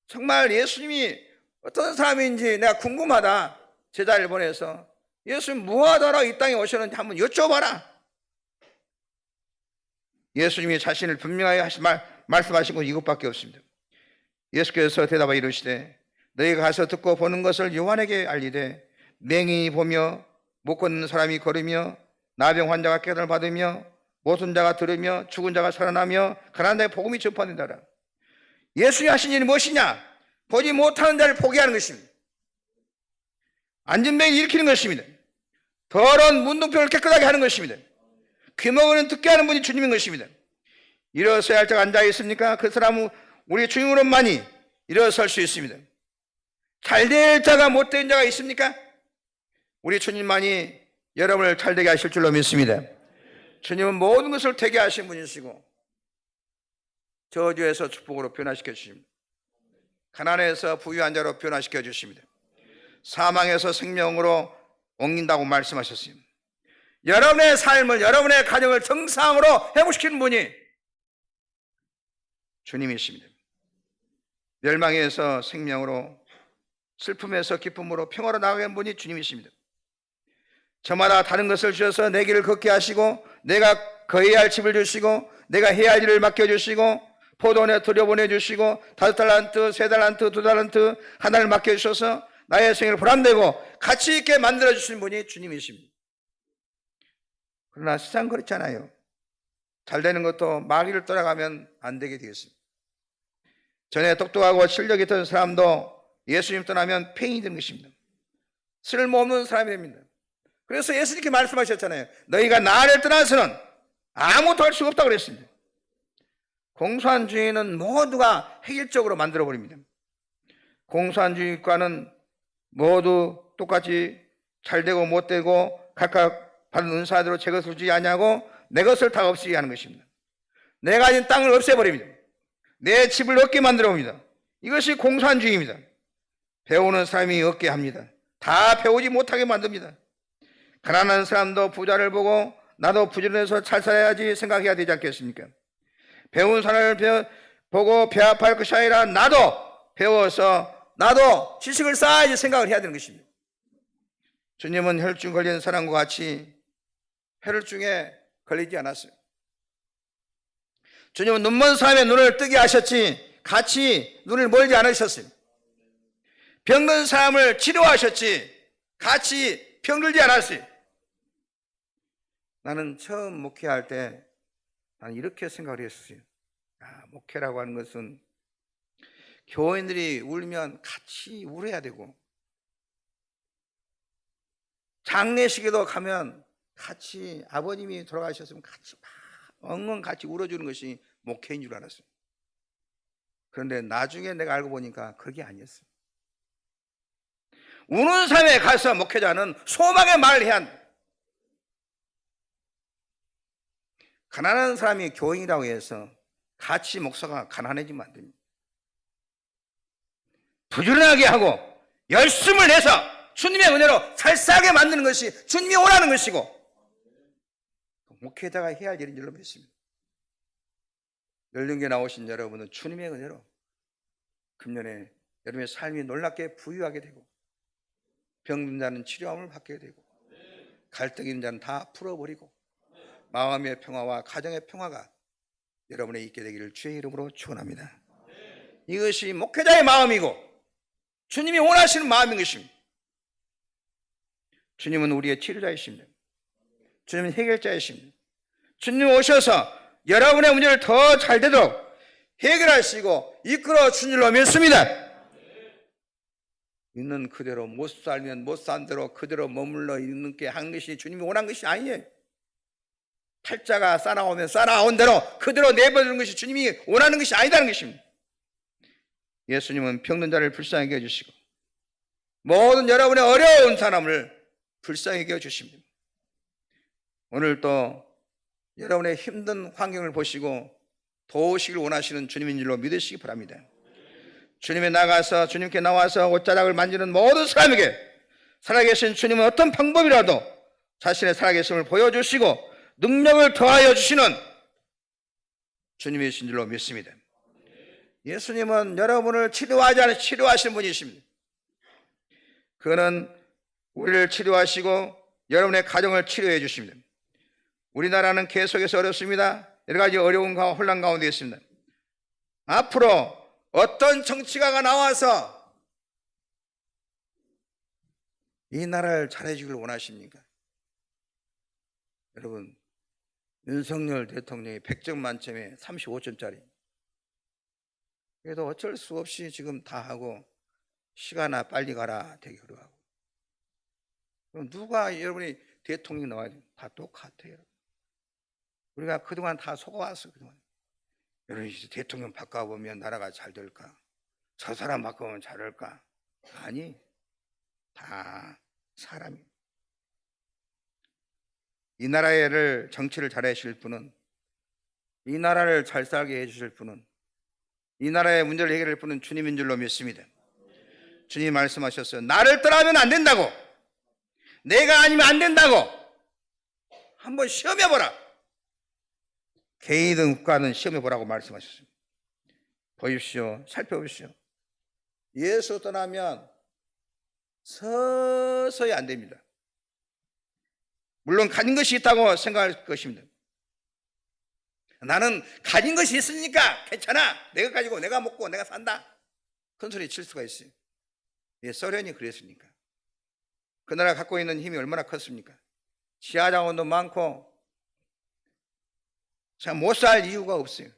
정말 예수님이 어떤 사람인지 내가 궁금하다. 제자를 보내서 예수님 무엇하러 이 땅에 오셨는지 한번 여쭤봐라. 예수님이 자신을 분명하게 말씀하신 건 이것밖에 없습니다. 예수께서 대답하여 이르시되 너희가 가서 듣고 보는 것을 요한에게 알리되 맹인이 보며 못 걷는 사람이 걸으며 나병 환자가 깨달음을 받으며 모든 자가 들으며 죽은 자가 살아나며 가난한 자의 복음이 전파된다라. 예수님이 하신 일이 무엇이냐? 보지 못하는 자를 보게 하는 것입니다. 안진병을 일으키는 것입니다. 더러운 문둥병을 깨끗하게 하는 것입니다. 귀먹이는 듣게 하는 분이 주님인 것입니다. 일어서야 할 자가 앉아 있습니까? 그 사람은 우리 주님으로만이 일어설 수 있습니다. 잘될 자가 못된 자가 있습니까? 우리 주님만이 여러분을 잘되게 하실 줄로 믿습니다. 주님은 모든 것을 되게 하신 분이시고 저주에서 축복으로 변화시켜 주십니다. 가난에서 부유한 자로 변화시켜 주십니다. 사망에서 생명으로 옮긴다고 말씀하셨어요. 여러분의 삶을, 여러분의 가정을 정상으로 회복시키는 분이 주님이십니다. 멸망에서 생명으로, 슬픔에서 기쁨으로, 평화로 나가게 한 분이 주님이십니다. 저마다 다른 것을 주셔서 내 길을 걷게 하시고 내가 거해야 할 집을 주시고 내가 해야 할 일을 맡겨주시고 포도원에 들여보내주시고 5달란트, 3달란트, 2달란트 하나를 맡겨주셔서 나의 생애를 보람되고 가치 있게 만들어주신 분이 주님이십니다. 그러나 세상 그렇잖아요. 잘 되는 것도 마귀를 따라가면 안 되게 되겠습니다. 전에 똑똑하고 실력 있던 사람도 예수님 떠나면 폐인이 되는 것입니다. 쓸모없는 사람이 됩니다. 그래서 예수님께 말씀하셨잖아요. 너희가 나를 떠나서는 아무것도 할 수가 없다고 그랬습니다. 공산주의는 모두가 획일적으로 만들어버립니다. 공산주의과는 모두 똑같이 잘되고 못되고 각각 받은 은사대로 제 것을 주지 아니하고 내 것을 다 없애게 하는 것입니다. 내가 가진 땅을 없애버립니다. 내 집을 얻게 만들어봅니다. 이것이 공산주의입니다. 배우는 사람이 얻게 합니다. 다 배우지 못하게 만듭니다. 가난한 사람도 부자를 보고 나도 부지런해서 잘 살아야지 생각해야 되지 않겠습니까? 배운 사람을 보고 배합할 것이 아니라 나도 배워서 나도 지식을 쌓아야지 생각을 해야 되는 것입니다. 주님은 혈증 걸린 사람과 같이 혈증에 걸리지 않았어요. 주님은 눈먼 사람의 눈을 뜨게 하셨지 같이 눈을 멀지 않으셨어요. 병든 사람을 치료하셨지 같이 병들지 않았어요. 나는 처음 목회할 때 나는 이렇게 생각을 했어요. 목회라고 하는 것은 교인들이 울면 같이 울어야 되고 장례식에도 가면 같이 아버님이 돌아가셨으면 같이 막 엉엉 같이 울어주는 것이 목회인 줄 알았어요. 그런데 나중에 내가 알고 보니까 그게 아니었어요. 우는 삶에 가서 목회자는 소망의 말을 해야 한다. 가난한 사람이 교인이라고 해서 같이 목사가 가난해지면 안 됩니다. 부지런하게 하고 열심을 내서 주님의 은혜로 살싸게 만드는 것이 주님이 원하는 것이고 목회자가 해야 할 일인 줄로 믿습니다. 연륜교에 나오신 여러분은 주님의 은혜로 금년에 여러분의 삶이 놀랍게 부유하게 되고 병든 자는 치료함을 받게 되고 갈등 있는 자는 다 풀어버리고 마음의 평화와 가정의 평화가 여러분의 있게 되기를 주의 이름으로 축원합니다. 이것이 목회자의 마음이고 주님이 원하시는 마음인 것입니다. 주님은 우리의 치료자이십니다. 주님은 해결자이십니다. 주님 오셔서 여러분의 문제를 더 잘 되도록 해결하시고 이끌어 준 줄로 믿습니다. 있는 그대로 못 살면 못 산 대로 그대로 머물러 있는 게 하는 것이 주님이 원한 것이 아니에요. 팔자가 싸나오면 싸나온 대로 그대로 내버리는 것이 주님이 원하는 것이 아니다는 것입니다. 예수님은 병든 자를 불쌍히 여겨주시고 모든 여러분의 어려운 사람을 불쌍히 여겨주십니다. 오늘 또 여러분의 힘든 환경을 보시고 도우시길 원하시는 주님인 줄로 믿으시기 바랍니다. 주님께 나와서 옷자락을 만지는 모든 사람에게 살아계신 주님은 어떤 방법이라도 자신의 살아계심을 보여주시고 능력을 더하여 주시는 주님이신 줄로 믿습니다. 예수님은 여러분을 치료하지 않아 치료하시는 분이십니다. 그는 우리를 치료하시고 여러분의 가정을 치료해 주십니다. 우리나라는 계속해서 어렵습니다. 여러 가지 어려움과 혼란 가운데 있습니다. 앞으로 어떤 정치가가 나와서 이 나라를 잘해주길 원하십니까? 여러분, 윤석열 대통령이 100점 만점에 35점짜리. 그래도 어쩔 수 없이 지금 다 하고 시간아 빨리 가라 대결을 하고. 그럼 누가 여러분이 대통령이 나와야 돼요? 다 똑같아요. 우리가 그동안 다 속아왔어. 그동안. 여러분 대통령 바꿔보면 나라가 잘 될까? 저 사람 바꾸면 잘할까? 아니, 다 사람이. 이 나라를 정치를 잘하실 분은, 이 나라를 잘 살게 해주실 분은, 이 나라의 문제를 해결할 분은 주님인 줄로 믿습니다. 주님이 말씀하셨어요. 나를 떠나면 안 된다고, 내가 아니면 안 된다고. 한번 시험해보라. 개인이든 국가든 시험해보라고 말씀하셨습니다. 보십시오. 살펴보십시오. 예수 떠나면 서서히 안 됩니다. 물론 가진 것이 있다고 생각할 것입니다. 나는 가진 것이 있으니까 괜찮아. 내가 가지고 내가 먹고 내가 산다. 큰 소리 칠 수가 있어요. 예, 소련이 그랬으니까. 그 나라가 갖고 있는 힘이 얼마나 컸습니까? 지하자원도 많고 못 살 이유가 없어요.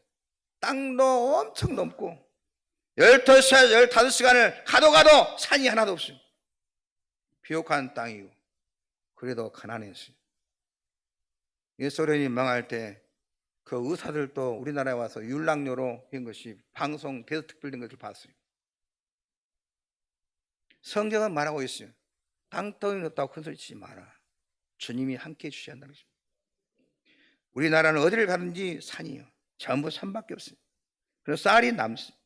땅도 엄청 넓고 15시간, 15시간을 가도 산이 하나도 없어요. 비옥한 땅이고 그래도 가난했어요. 이 소련이 망할 때 그 의사들도 우리나라에 와서 율락료로 한 것이 방송 대서특별된 것을 봤어요. 성경은 말하고 있어요. 땅덩이 없다고 큰소리 치지 마라. 주님이 함께 해주셔야 한다는 것입니다. 우리나라는 어디를 가든지 산이요. 전부 산밖에 없어요. 그래서 쌀이 남습니다.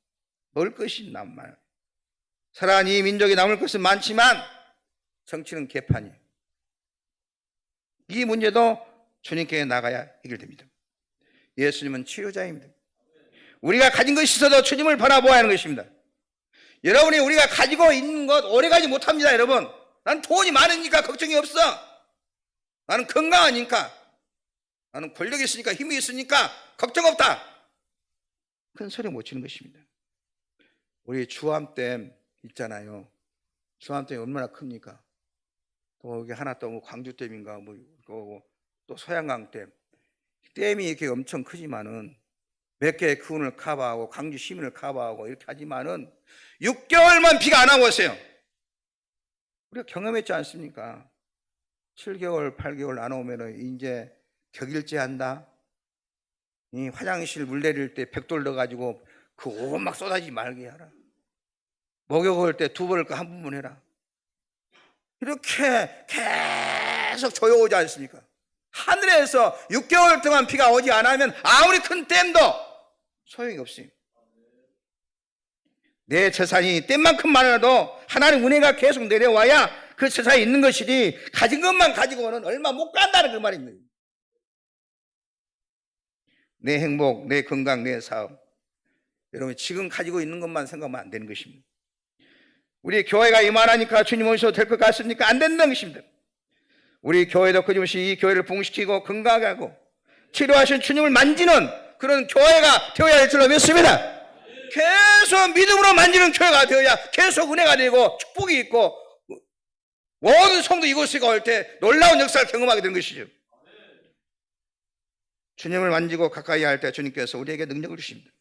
먹을 것이 남아요. 살아난 이 민족이 남을 것은 많지만 정치는 개판이에요. 이 문제도 주님께 나가야 해결됩니다. 예수님은 치료자입니다. 우리가 가진 것이 있어도 주님을 바라보아야 하는 것입니다. 여러분이 우리가 가지고 있는 것 오래가지 못합니다. 여러분, 난 돈이 많으니까 걱정이 없어. 나는 건강하니까, 나는 권력이 있으니까, 힘이 있으니까 걱정 없다. 큰 소리 못 치는 것입니다. 우리 주암댐 있잖아요. 주암댐이 얼마나 큽니까? 또 여기 하나 또 광주댐인가 또 소양강댐. 댐이 이렇게 엄청 크지만은 몇 개의 크군을 커버하고 광주 시민을 커버하고 이렇게 하지만은 6개월만 비가 안 하고 있어요. 우리가 경험했지 않습니까? 7개월, 8개월 안 오면은 이제 격일제 한다. 이 화장실 물 내릴 때 벽돌 넣어가지고 그 옷 막 쏟아지지 말게 하라. 목욕할 때 2번을 한 번만 해라. 이렇게 계속 조여오지 않습니까? 하늘에서 6개월 동안 비가 오지 않으면 아무리 큰 댐도 소용이 없어요. 내 재산이 댐만큼 많아도 하나님 은혜가 계속 내려와야 그 재산이 있는 것이지 가진 것만 가지고는 얼마 못 간다는 그 말입니다. 내 행복, 내 건강, 내 사업. 여러분 지금 가지고 있는 것만 생각하면 안 되는 것입니다. 우리 교회가 이만하니까 주님 오셔도 될 것 같습니까? 안 된다는 것입니다. 우리 교회도 끊임없이 이 교회를 부흥시키고 건강하게 하고 치료하신 주님을 만지는 그런 교회가 되어야 할 줄로 믿습니다. 계속 믿음으로 만지는 교회가 되어야 계속 은혜가 되고 축복이 있고 모든 성도 이곳에 올 때 놀라운 역사를 경험하게 되는 것이죠. 주님을 만지고 가까이 할 때 주님께서 우리에게 능력을 주십니다.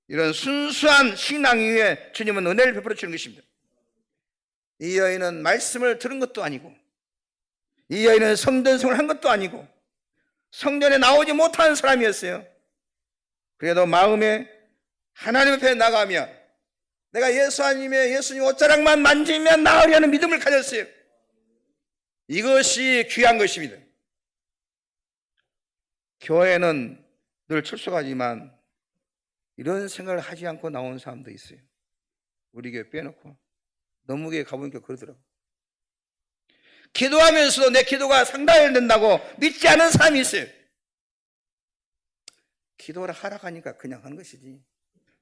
이런 순수한 신앙 위에 주님은 은혜를 베풀어 주는 것입니다. 이 여인은 말씀을 들은 것도 아니고, 이 여인은 성전생활을 한 것도 아니고, 성전에 나오지 못한 사람이었어요. 그래도 마음에 하나님 앞에 나가며 내가 예수님 옷자락만 만지면 나으려는 믿음을 가졌어요. 이것이 귀한 것입니다. 교회는 늘 출석하지만 이런 생각을 하지 않고 나온 사람도 있어요. 우리 교회 빼놓고 너무게 가보니까 그러더라고. 기도하면서도 내 기도가 상달된다고 믿지 않은 사람이 있어요. 기도를 하라 하니까 그냥 하는 것이지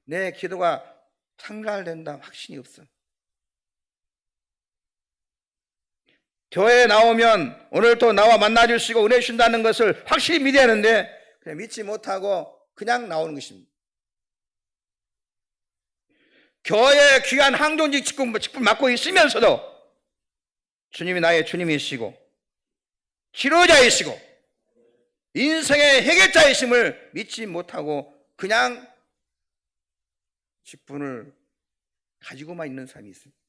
내 기도가 상달된다 확신이 없어. 교회에 나오면 오늘 또 나와 만나주시고 은혜 주신다는 것을 확실히 믿어야 하는데 그냥 믿지 못하고 그냥 나오는 것입니다. 교회에 귀한 항종직 직분 맡고 있으면서도 주님이 나의 주님이시고 치료자이시고 인생의 해결자이심을 믿지 못하고 그냥 직분을 가지고만 있는 사람이 있습니다.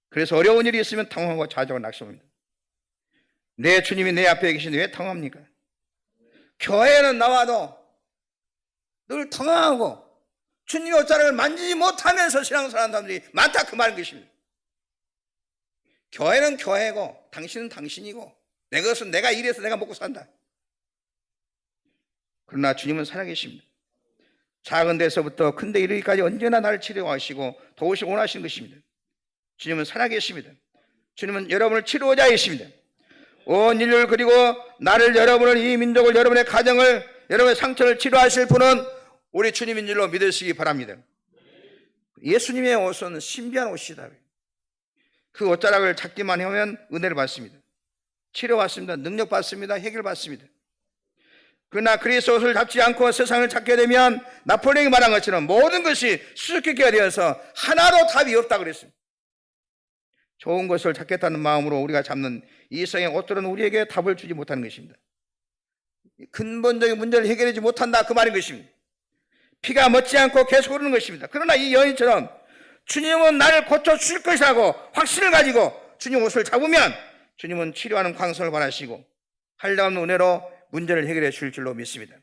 그래서 어려운 일이 있으면 당황하고 좌절하고 낙심합니다. 내 주님이 내 앞에 계신데 왜 당황합니까? 교회는 나와도 늘 당황하고 주님의 옷자락을 만지지 못하면서 신앙생활하는 사람들이 많다 그 말인 것입니다. 교회는 교회고 당신은 당신이고 내 것은 내가 일해서 내가 먹고 산다. 그러나 주님은 살아계십니다. 작은 데서부터 큰 데 이르기까지 언제나 나를 치료하시고 도우시고 원하시는 것입니다. 주님은 살아계십니다. 주님은 여러분을 치료자이십니다. 온 인류를 그리고 나를 여러분을 이 민족을 여러분의 가정을 여러분의 상처를 치료하실 분은 우리 주님인 줄로 믿으시기 바랍니다. 예수님의 옷은 신비한 옷이다. 그 옷자락을 잡기만 하면 은혜를 받습니다. 치료받습니다. 능력받습니다. 해결받습니다. 그러나 그리스도 옷을 잡지 않고 세상을 찾게 되면 나폴레옹이 말한 것처럼 모든 것이 수수께끼가 되어서 하나도 답이 없다고 그랬습니다. 좋은 것을 찾겠다는 마음으로 우리가 잡는 이 세상의 옷들은 우리에게 답을 주지 못하는 것입니다. 근본적인 문제를 해결하지 못한다 그 말인 것입니다. 피가 멎지 않고 계속 흐르는 것입니다. 그러나 이 여인처럼 주님은 나를 고쳐주실 것이라고 확신을 가지고 주님 옷을 잡으면 주님은 치료하는 광선을 바라시고 한량없는 은혜로 문제를 해결해 주실 줄로 믿습니다.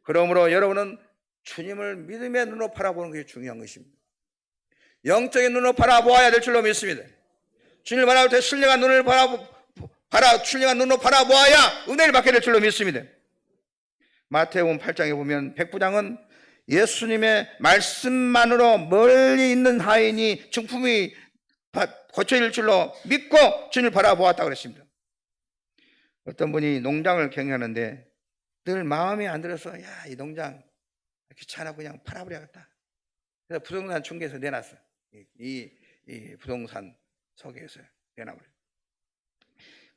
그러므로 여러분은 주님을 믿음의 눈으로 바라보는 것이 중요한 것입니다. 영적인 눈으로 바라보아야 될 줄로 믿습니다. 주님을 바라볼 때 신령한 눈을 신령한 눈으로 바라보아야 은혜를 받게 될 줄로 믿습니다. 마태복음 8장에 보면 백부장은 예수님의 말씀만으로 멀리 있는 하인이 중풍이 고쳐질 줄로 믿고 주님을 바라보았다고 그랬습니다. 어떤 분이 농장을 경영하는데 늘 마음에 안 들어서 이 농장 귀찮아 그냥 팔아버려야겠다. 그래서 부동산 중개에서 내놨어. 이 부동산 소개에서 내놔버려.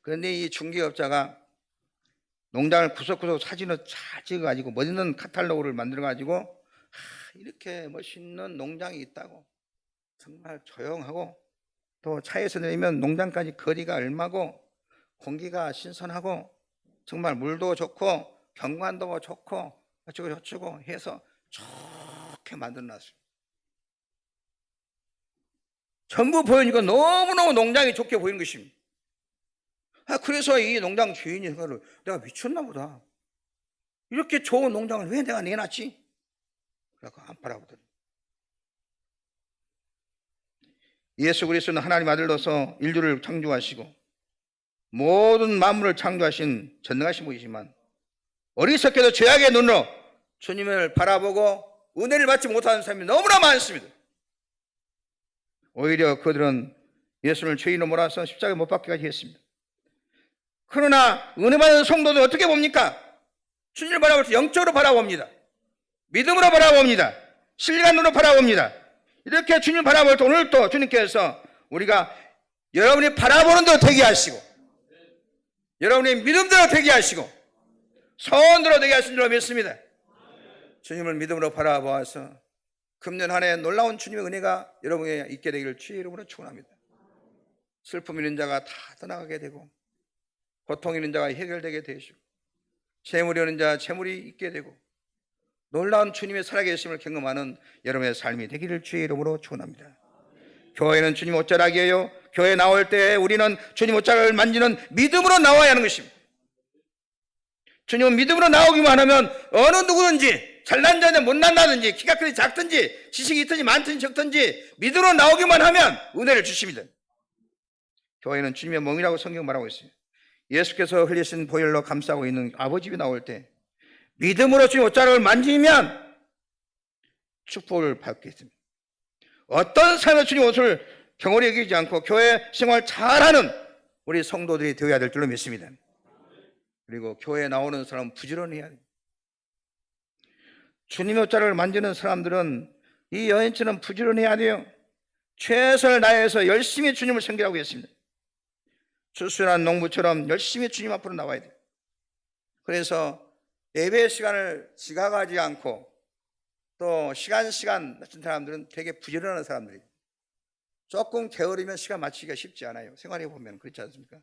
그런데 이 중개업자가 농장을 구석구석 사진을 잘 찍어가지고 멋있는 카탈로그를 만들어가지고 이렇게 멋있는 농장이 있다고 정말 조용하고 또 차에서 내리면 농장까지 거리가 얼마고 공기가 신선하고 정말 물도 좋고 경관도 좋고 어쩌고 해서 좋게 만들어놨어요. 전부 보이니까 너무너무 농장이 좋게 보이는 것입니다. 그래서 이 농장 주인이 생각을 내가 미쳤나 보다. 이렇게 좋은 농장을 왜 내가 내놨지? 그래서 안 팔아보더니 예수 그리스도는 하나님 아들로서 인류를 창조하시고 모든 만물을 창조하신 전능하신 분이지만 어리석게도 죄악의 눈으로 주님을 바라보고 은혜를 받지 못하는 사람이 너무나 많습니다. 오히려 그들은 예수를 죄인으로 몰아서 십자가에 못 박기까지 했습니다. 그러나 은혜 받은 성도는 어떻게 봅니까? 주님을 바라볼 때 영적으로 바라봅니다. 믿음으로 바라봅니다. 신령한 눈으로 바라봅니다. 이렇게 주님을 바라볼 때 오늘 또 주님께서 우리가 여러분이 바라보는 대로 되게 하시고 여러분이 믿음대로 되게 하시고 소원대로 되게 하신 줄로 믿습니다. 주님을 믿음으로 바라보아서 금년 한 해 놀라운 주님의 은혜가 여러분에게 있게 되기를 주의 이름으로 축원합니다. 슬픔 있는 자가 다 떠나가게 되고, 고통 있는 자가 해결되게 되시고, 재물이 없는 자 재물이 있게 되고, 놀라운 주님의 살아계심을 경험하는 여러분의 삶이 되기를 주의 이름으로 축원합니다. 교회는 주님 옷자락이에요. 교회 나올 때 우리는 주님 옷자락을 만지는 믿음으로 나와야 하는 것입니다. 주님은 믿음으로 나오기만 하면 어느 누구든지 잘난 자든 못난 자든지 키가 크든지 작든지 지식이 있든지 많든지 적든지 믿음으로 나오기만 하면 은혜를 주십니다. 교회는 주님의 멍이라고 성경 말하고 있어요. 예수께서 흘리신 보혈로 감싸고 있는 아버지 집이 나올 때 믿음으로 주님 옷자락을 만지면 축복을 받겠습니다. 어떤 삶의 주님 옷을 경홀히 여기지 않고 교회 생활 잘하는 우리 성도들이 되어야 될 줄로 믿습니다. 그리고 교회에 나오는 사람은 부지런해야 돼요. 주님의 옷자락을 만지는 사람들은 이 여인처럼 부지런해야 돼요. 최선을 다해서 열심히 주님을 섬기라고 했습니다. 추수한 농부처럼 열심히 주님 앞으로 나와야 돼요. 그래서 예배 시간을 지각하지 않고 또 시간 같은 사람들은 되게 부지런한 사람들이에요. 조금 게으르면 시간 맞추기가 쉽지 않아요. 생활해 보면 그렇지 않습니까?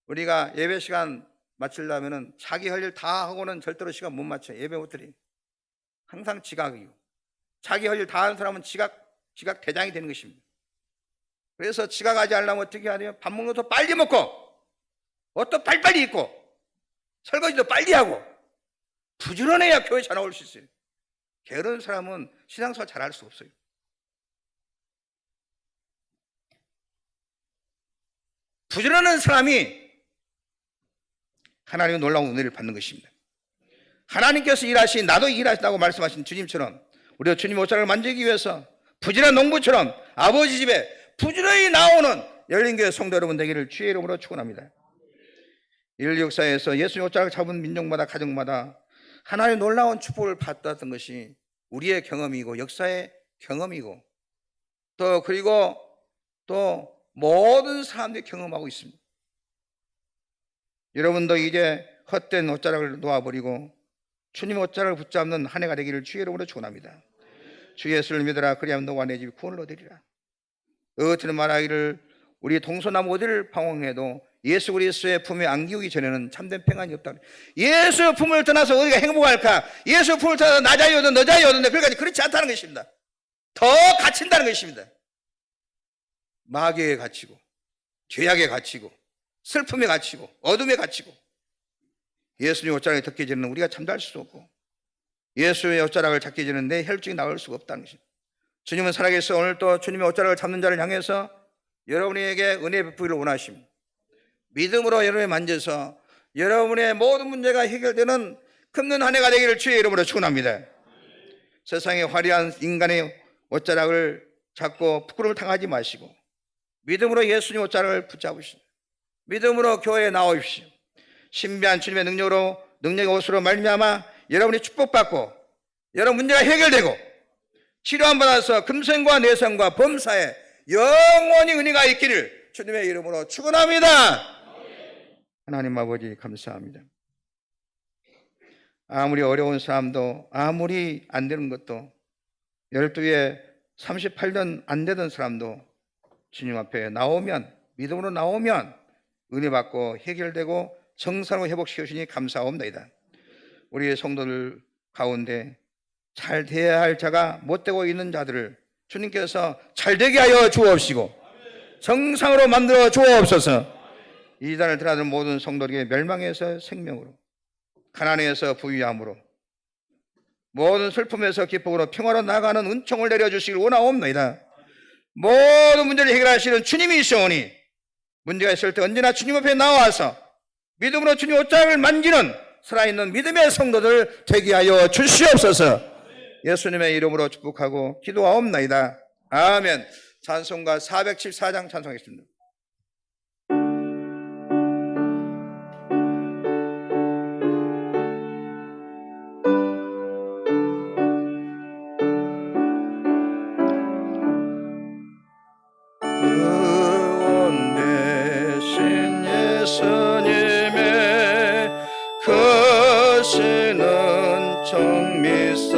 우리가 예배 시간 맞추려면 자기 할 일 다 하고는 절대로 시간 못 맞춰요. 예배 못 드려요. 항상 지각이요. 자기 할 일 다 하는 사람은 지각 대장이 되는 것입니다. 그래서 지각하지 않으려면 어떻게 해야 돼요? 밥 먹는 것도 빨리 먹고, 옷도 빨리빨리 입고, 설거지도 빨리 하고, 부지런해야 교회 잘 나올 수 있어요. 게으른 사람은 신앙생활 잘할 수 없어요. 부지런한 사람이 하나님의 놀라운 은혜를 받는 것입니다. 하나님께서 일하신 나도 일하신다고 말씀하신 주님처럼 우리가 주님 옷자락을 만지기 위해서 부지런한 농부처럼 아버지 집에 부지런히 나오는 열린교회 성도 여러분 되기를 주의 이름으로 축원합니다. 인류 역사에서 예수님 옷자락을 잡은 민족마다 가정마다 하나님의 놀라운 축복을 받았던 것이 우리의 경험이고 역사의 경험이고 그리고 모든 사람들이 경험하고 있습니다. 여러분도 이제 헛된 옷자락을 놓아버리고 주님 옷자락을 붙잡는 한 해가 되기를 주의 이름으로 축원합니다. 주 예수를 믿으라 그리하면 너와 내 집이 구원을 얻으리라. 어찌는 말하기를 우리 동서남 어디를 방황해도 예수 그리스도의 품에 안기우기 전에는 참된 평안이 없다. 예수 품을 떠나서 어디가 행복할까? 예수 품을 떠나서 나 자유 얻은 너 자유 얻는데 그렇지 않다는 것입니다. 더 갇힌다는 것입니다. 마귀에 갇히고 죄악에 갇히고 슬픔에 갇히고 어둠에 갇히고 예수님 옷자락에 덮게 되는 우리가 잠잘 수도 없고 예수의 옷자락을 잡게 되는 내 혈증이 나올 수가 없다는 것입니다. 주님은 살아계셔 오늘 또 주님의 옷자락을 잡는 자를 향해서 여러분에게 은혜 베푸기를 원하십니다. 믿음으로 여러분이 만져서 여러분의 모든 문제가 해결되는 금년 한 해가 되기를 주의 이름으로 축원합니다. 세상의 화려한 인간의 옷자락을 잡고 부끄러움을 당하지 마시고 믿음으로 예수님 옷자락을 붙잡으시고 믿음으로 교회에 나오십시오. 신비한 주님의 능력의 옷으로 말미암아 여러분이 축복받고 여러분 문제가 해결되고 치료함 받아서 금생과 내성과 범사에 영원히 은혜가 있기를 주님의 이름으로 축원합니다. 하나님 아버지 감사합니다. 아무리 어려운 사람도 아무리 안 되는 것도 12에 38년 안 되던 사람도 주님 앞에 나오면 믿음으로 나오면 은혜 받고 해결되고 정상으로 회복시켜 주시니 감사합니다. 우리의 성도들 가운데 잘 돼야 할 자가 못되고 있는 자들을 주님께서 잘 되게 하여 주옵시고 정상으로 만들어 주옵소서. 이 단을 드나드는 모든 성도에게 멸망에서 생명으로 가난에서 부유함으로 모든 슬픔에서 기쁨으로 평화로 나가는 은총을 내려주시길 원하옵나이다. 모든 문제를 해결하시는 주님이 있으오니 문제가 있을 때 언제나 주님 앞에 나와서 믿음으로 주님 옷자락을 만지는 살아있는 믿음의 성도들 되게 하여 주시옵소서. 예수님의 이름으로 축복하고 기도하옵나이다. 아멘. 찬송가 474장 찬송하겠습니다. 구원 되신 예수님의 크시는 정미성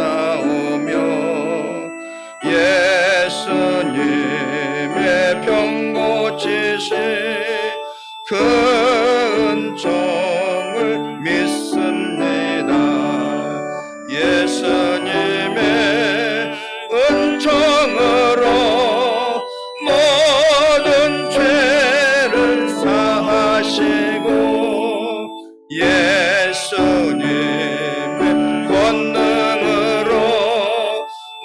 총으로 모든 죄를 사하시고 예수님의 권능으로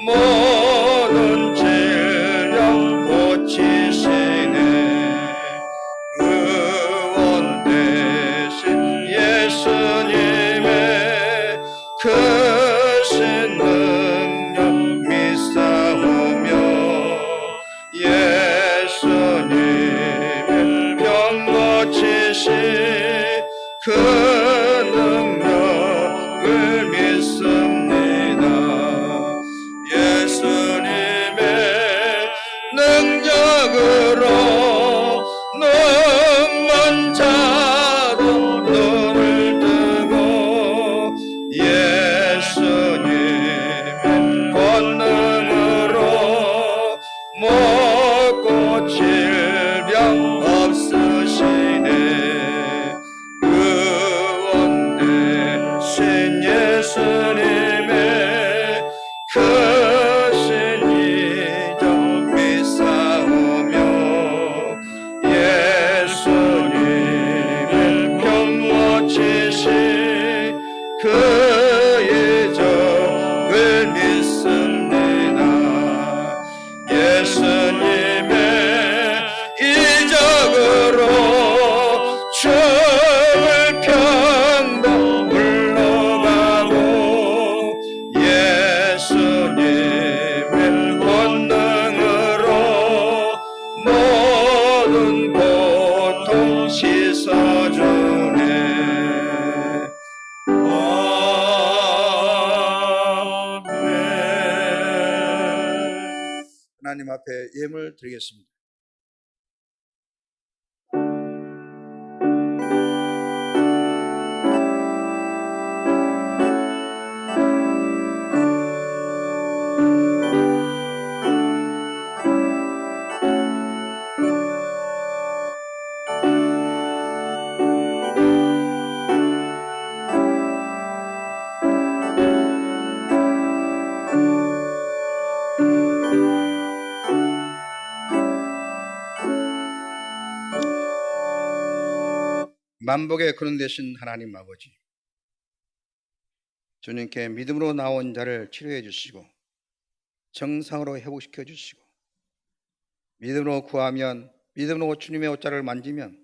모든 질병 고치시네. 의원 대신 예수님의 크신 능력 믿사오며 예수님의 병 고치신 그 능력을 믿습니다. 예수님의 능력으로 눈먼 자도 눈을 뜨고 예수님의 권능으로 먹고 질병 없으시네. 의원 대신 예수님의 크신 이적 믿사오며 예수님의 병 고치신 그 이적을 믿습니다. 예수님의 이적으로 죽을 병도 물러가고 예수님의 권능으로 모든 고통 씻어주네. 아멘. 하나님 앞에 예물 드리겠습니다. 만복의 근원 되신 하나님 아버지, 주님께 믿음으로 나온 자를 치료해 주시고 정상으로 회복시켜 주시고 믿음으로 구하면, 믿음으로 주님의 옷자를 만지면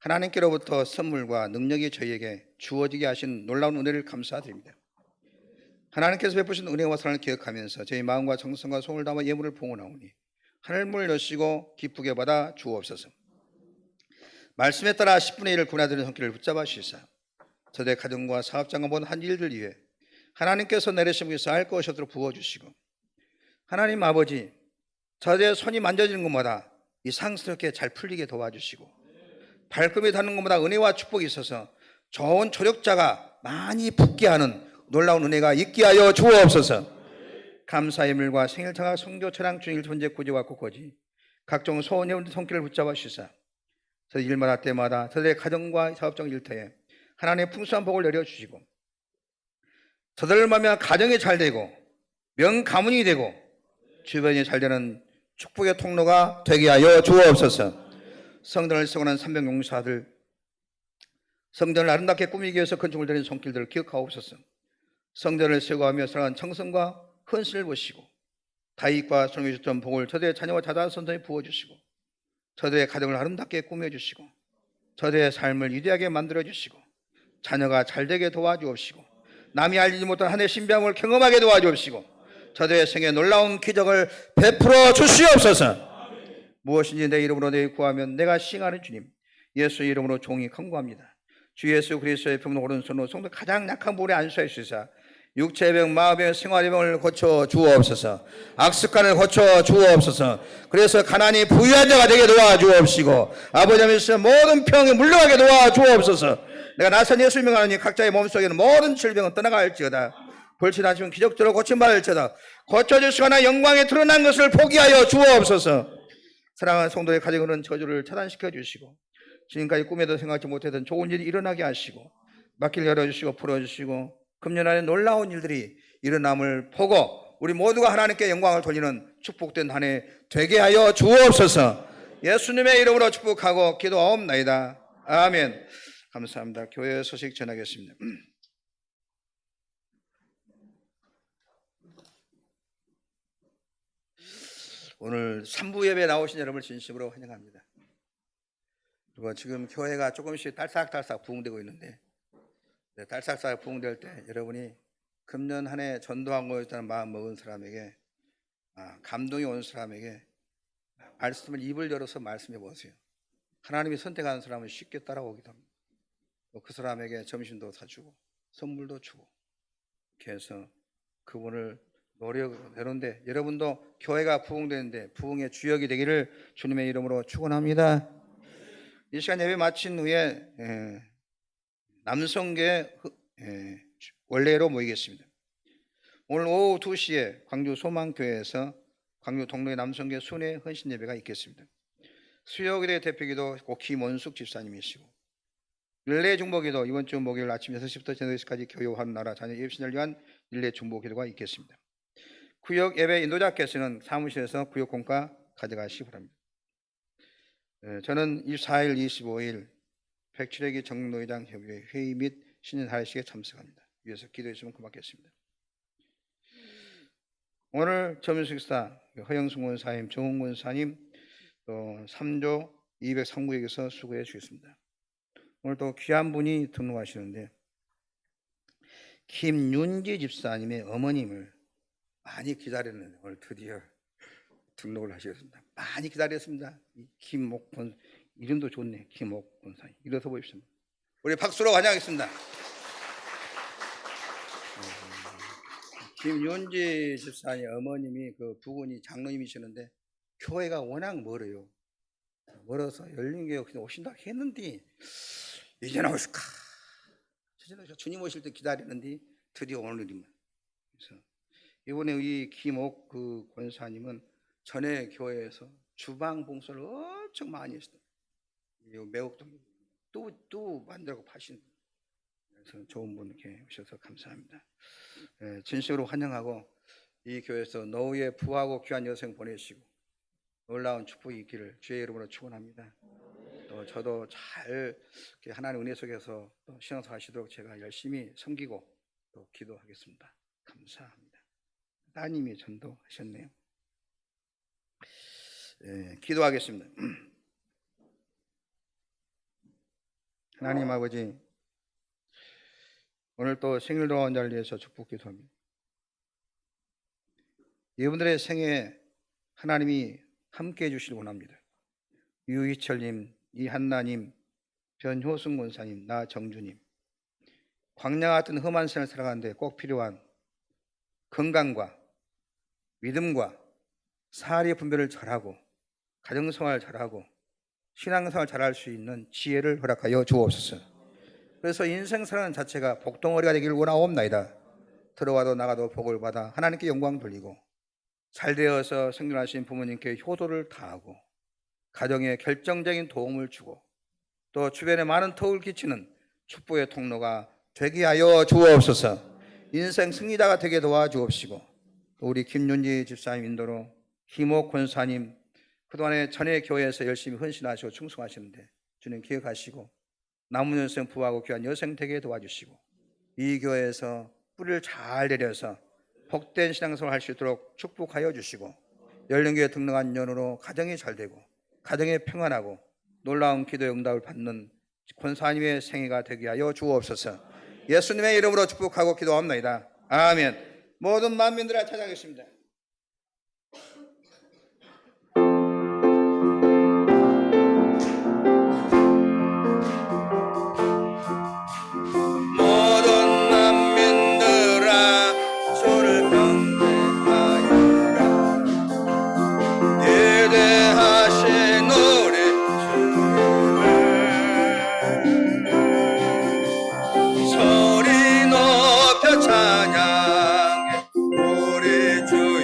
하나님께로부터 선물과 능력이 저희에게 주어지게 하신 놀라운 은혜를 감사드립니다. 하나님께서 베푸신 은혜와 사랑을 기억하면서 저희 마음과 정성과 손을 담아 예물을 봉헌하오니 하늘문을 여시고 기쁘게 받아 주옵소서. 말씀에 따라 10분의 1을 군하들의 손길을 붙잡아 주시사 저দের 가정과 사업장과 모든 한 일들 위해 하나님께서 내리신 것이 쌓일 것이도록 부어주시고, 하나님 아버지, 저দের 손이 만져지는 것마다 이상스럽게 잘 풀리게 도와주시고 발걸음이 닿는 것마다 은혜와 축복이 있어서 좋은 조력자가 많이 붙게 하는 놀라운 은혜가 있게 하여 주옵소서. 감사의 물과 생일창학 성교 천황 주일 존재 구제와 국거지 각종 소원의 손길을 붙잡아 주시사 저희 일마다 때마다 저들의 가정과 사업장 일터에 하나님의 풍성한 복을 내려주시고 저들을 말하면 가정이 잘 되고 명가문이 되고 주변이 잘 되는 축복의 통로가 되게 하여 주옵소서. 성전을 세우는 300용사들, 성전을 아름답게 꾸미기 위해서 건축을 드린 손길들을 기억하옵소서. 성전을 세우며 살아간 청성과 헌신을 보시고 다윗과 솔로몬이 주셨던 복을 저들의 자녀와 자손들에 부어주시고 저들의 가정을 아름답게 꾸며주시고 저들의 삶을 위대하게 만들어주시고 자녀가 잘되게 도와주옵시고 남이 알지 못한 하늘의 신비함을 경험하게 도와주옵시고 저들의 생에 놀라운 기적을 베풀어 주시옵소서. 무엇인지 내 이름으로 내 구하면 내가 시행하는 주님 예수의 이름으로 종이 간구합니다. 주 예수 그리스도의 병으로 오른손으로 성도 가장 약한 부분에 안수해 주시사 육체의 병, 마음의 병, 생활의 병을 고쳐 주옵소서. 악습관을 고쳐 주옵소서. 그래서 가난이 부유한 자가 되게 도와주옵시고 아버지 하면서 모든 병에 물러가게 도와주옵소서. 내가 나선 예수 명하노니 각자의 몸속에는 모든 질병은 떠나갈지어다. 불신하시면 기적적으로 고침받을지어다. 고쳐주시거나 영광에 드러난 것을 포기하여 주옵소서. 사랑하는 성도의 가정은 저주를 차단시켜 주시고 지금까지 꿈에도 생각지 못했던 좋은 일이 일어나게 하시고 막길 열어주시고 풀어주시고 금년 안에 놀라운 일들이 일어남을 보고 우리 모두가 하나님께 영광을 돌리는 축복된 한 해 되게 하여 주옵소서. 예수님의 이름으로 축복하고 기도하옵나이다. 아멘. 감사합니다. 교회 소식 전하겠습니다. 오늘 3부 예배 나오신 여러분을 진심으로 환영합니다. 그리고 지금 교회가 조금씩 딸싹딸싹 부흥되고 있는데, 딸싹딸싹 부흥될 때 여러분이 금년 한 해 전도하고 있다는 마음 먹은 사람에게, 감동이 온 사람에게 말씀을 입을 열어서 말씀해 보세요. 하나님이 선택하는 사람은 쉽게 따라오기도 합니다. 그 사람에게 점심도 사주고 선물도 주고, 이렇게 해서 그분을 노력하는데, 여러분도 교회가 부흥되는데 부흥의 주역이 되기를 주님의 이름으로 축원합니다. 이 시간 예배 마친 후에 남성계 원래로 모이겠습니다. 오늘 오후 2시에 광주 소망교회에서 광주 동로의 남성계 순회 헌신 예배가 있겠습니다. 수요기도의 대표기도 김원숙 집사님이시고, 릴레이 중보기도 이번 주 목요일 아침 6시부터 저녁 10시까지 교육하는 나라 자녀 예비신을 위한 릴레이 중보기도가 있겠습니다. 구역 예배 인도자께서는 사무실에서 구역 공과 가져가시기 바랍니다. 저는 24일, 25일 백출애기 정노회장 협의회 회의 및 신년 하례식에 참석합니다. 위에서 기도해 주시면 고맙겠습니다. 오늘 점심 식사 허영승 권사님, 정훈 권사님, 또 3조 203구역에서 수고해 주겠습니다. 오늘 또 귀한 분이 등록하시는데, 김윤지 집사님의 어머님을 많이 기다렸는데 오늘 드디어 등록을 하시겠습니다. 많이 기다렸습니다. 김옥권, 이름도 좋네. 김옥권 사님. 일어서 보십시오. 우리 박수로 환영하겠습니다. 김윤지 집사님 어머님이 그 부군이 장로님이시는데 교회가 워낙 멀어요. 멀어서 열린교회 오신다고 했는데 이제는 오실까? 주님 오실 때 기다리는데 드디어 오늘입니다. 그래서 이번에 이 김옥 그 권사님은 전에 교회에서 주방 봉사를 엄청 많이 했어요. 매혹동 또 만들고 파시는, 그래서 좋은 분 이렇게 오셔서 감사합니다. 진심으로 환영하고, 이 교회에서 노후에 부하고 귀한 여생 보내시고 놀라운 축복이 있기를 주의 이름으로 축원합니다. 또 저도 잘 하나님 은혜 속에서 또 신앙생활 하시도록 제가 열심히 섬기고 또 기도하겠습니다. 감사합니다. 따님이 전도하셨네요. 기도하겠습니다. 하나님 아버지, 오늘 또 생일 돌아온 자를 위해서 축복 기도합니다. 이분들의 생에 하나님이 함께 해주시길 원합니다. 유희철님, 이한나님, 변효승 권사님, 나정주님, 광야 같은 험한 생을 살아가는데 꼭 필요한 건강과 믿음과 사리 분별을 잘하고 가정생활 잘하고 신앙생활 잘할 수 있는 지혜를 허락하여 주옵소서. 그래서 인생 살아가는 자체가 복덩어리가 되기를 원하옵나이다. 들어와도 나가도 복을 받아 하나님께 영광 돌리고 잘 되어서 생존하신 부모님께 효도를 다하고 가정에 결정적인 도움을 주고 또 주변에 많은 덕을 끼치는 축복의 통로가 되게 하여 주옵소서. 인생 승리자가 되게 도와주옵시고, 우리 김윤지 집사님 인도로 김옥 권사님 그동안에 전에 교회에서 열심히 헌신하시고 충성하시는데 주님 기억하시고 남은 여생 부하고 귀한 여생 되게 도와주시고, 이 교회에서 뿌리를 잘 내려서 복된 신앙생활을 할 수 있도록 축복하여 주시고, 열린교회 등록한 년으로 가정이 잘 되고 가정이 평안하고 놀라운 기도의 응답을 받는 권사님의 생애가 되게 하여 주옵소서. 예수님의 이름으로 축복하고 기도합니다. 아멘. 모든 만민들아 찾아가겠습니다. 찬양해 우리 주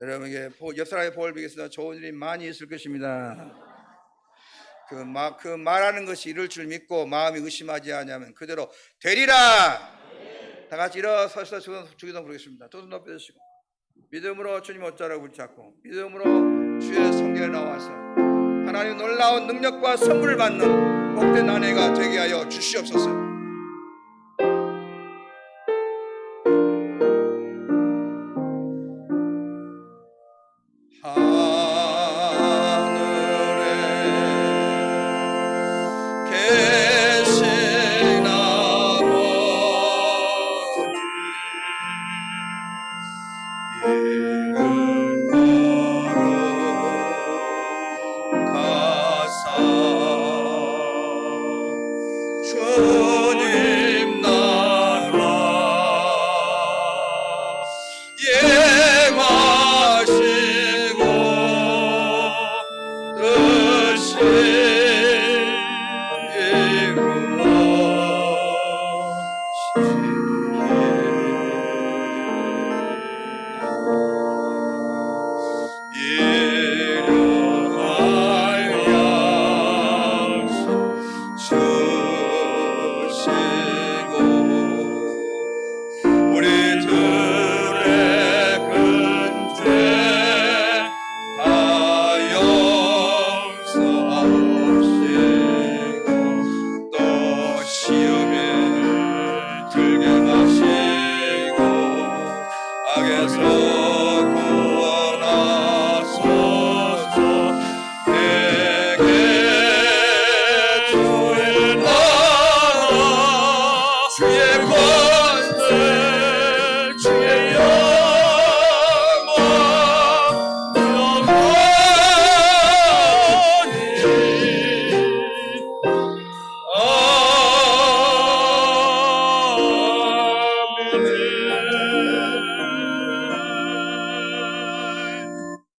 여러분에게 옆 사람의 복을 비겠습니다. 좋은 일이 많이 있을 것입니다. 그 말하는 것이 이룰 줄 믿고 마음이 의심하지 않으면 그대로 되리라. 다 같이 일어서서 주기도 부르겠습니다. 두 손 높여주시고 믿음으로 주님 옷자락을 붙잡고 믿음으로 주의 성경에 나와서 하나님 놀라운 능력과 선물을 받는 복된 한 해가 되게 하여 주시옵소서. 주님 나라 예하시고 뜻이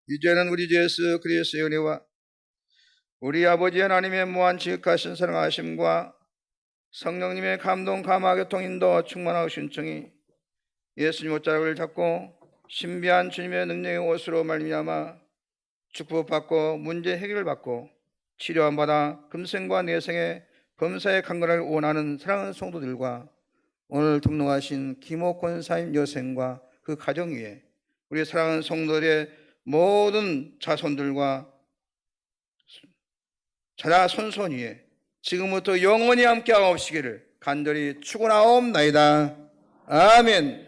이제는 우리 주 예수 그리스도의 은혜와 우리 아버지 하나님의 무한 지극하신 사랑하심과 성령님의 감동 감화 교통 인도 충만하고 신청이 예수님 옷자락을 잡고 신비한 주님의 능력의 옷으로 말미암아 축복받고 문제 해결을 받고 치료함 받아 금생과 내생의 범사에 강건하길 원하는 사랑하는 성도들과 오늘 등록하신 김옥 권사님 여생과 그 가정 위에 우리 사랑하는 성도들의 모든 자손들과 자라 손손 위에 지금부터 영원히 함께하옵시기를 간절히 축원하옵나이다. 아멘.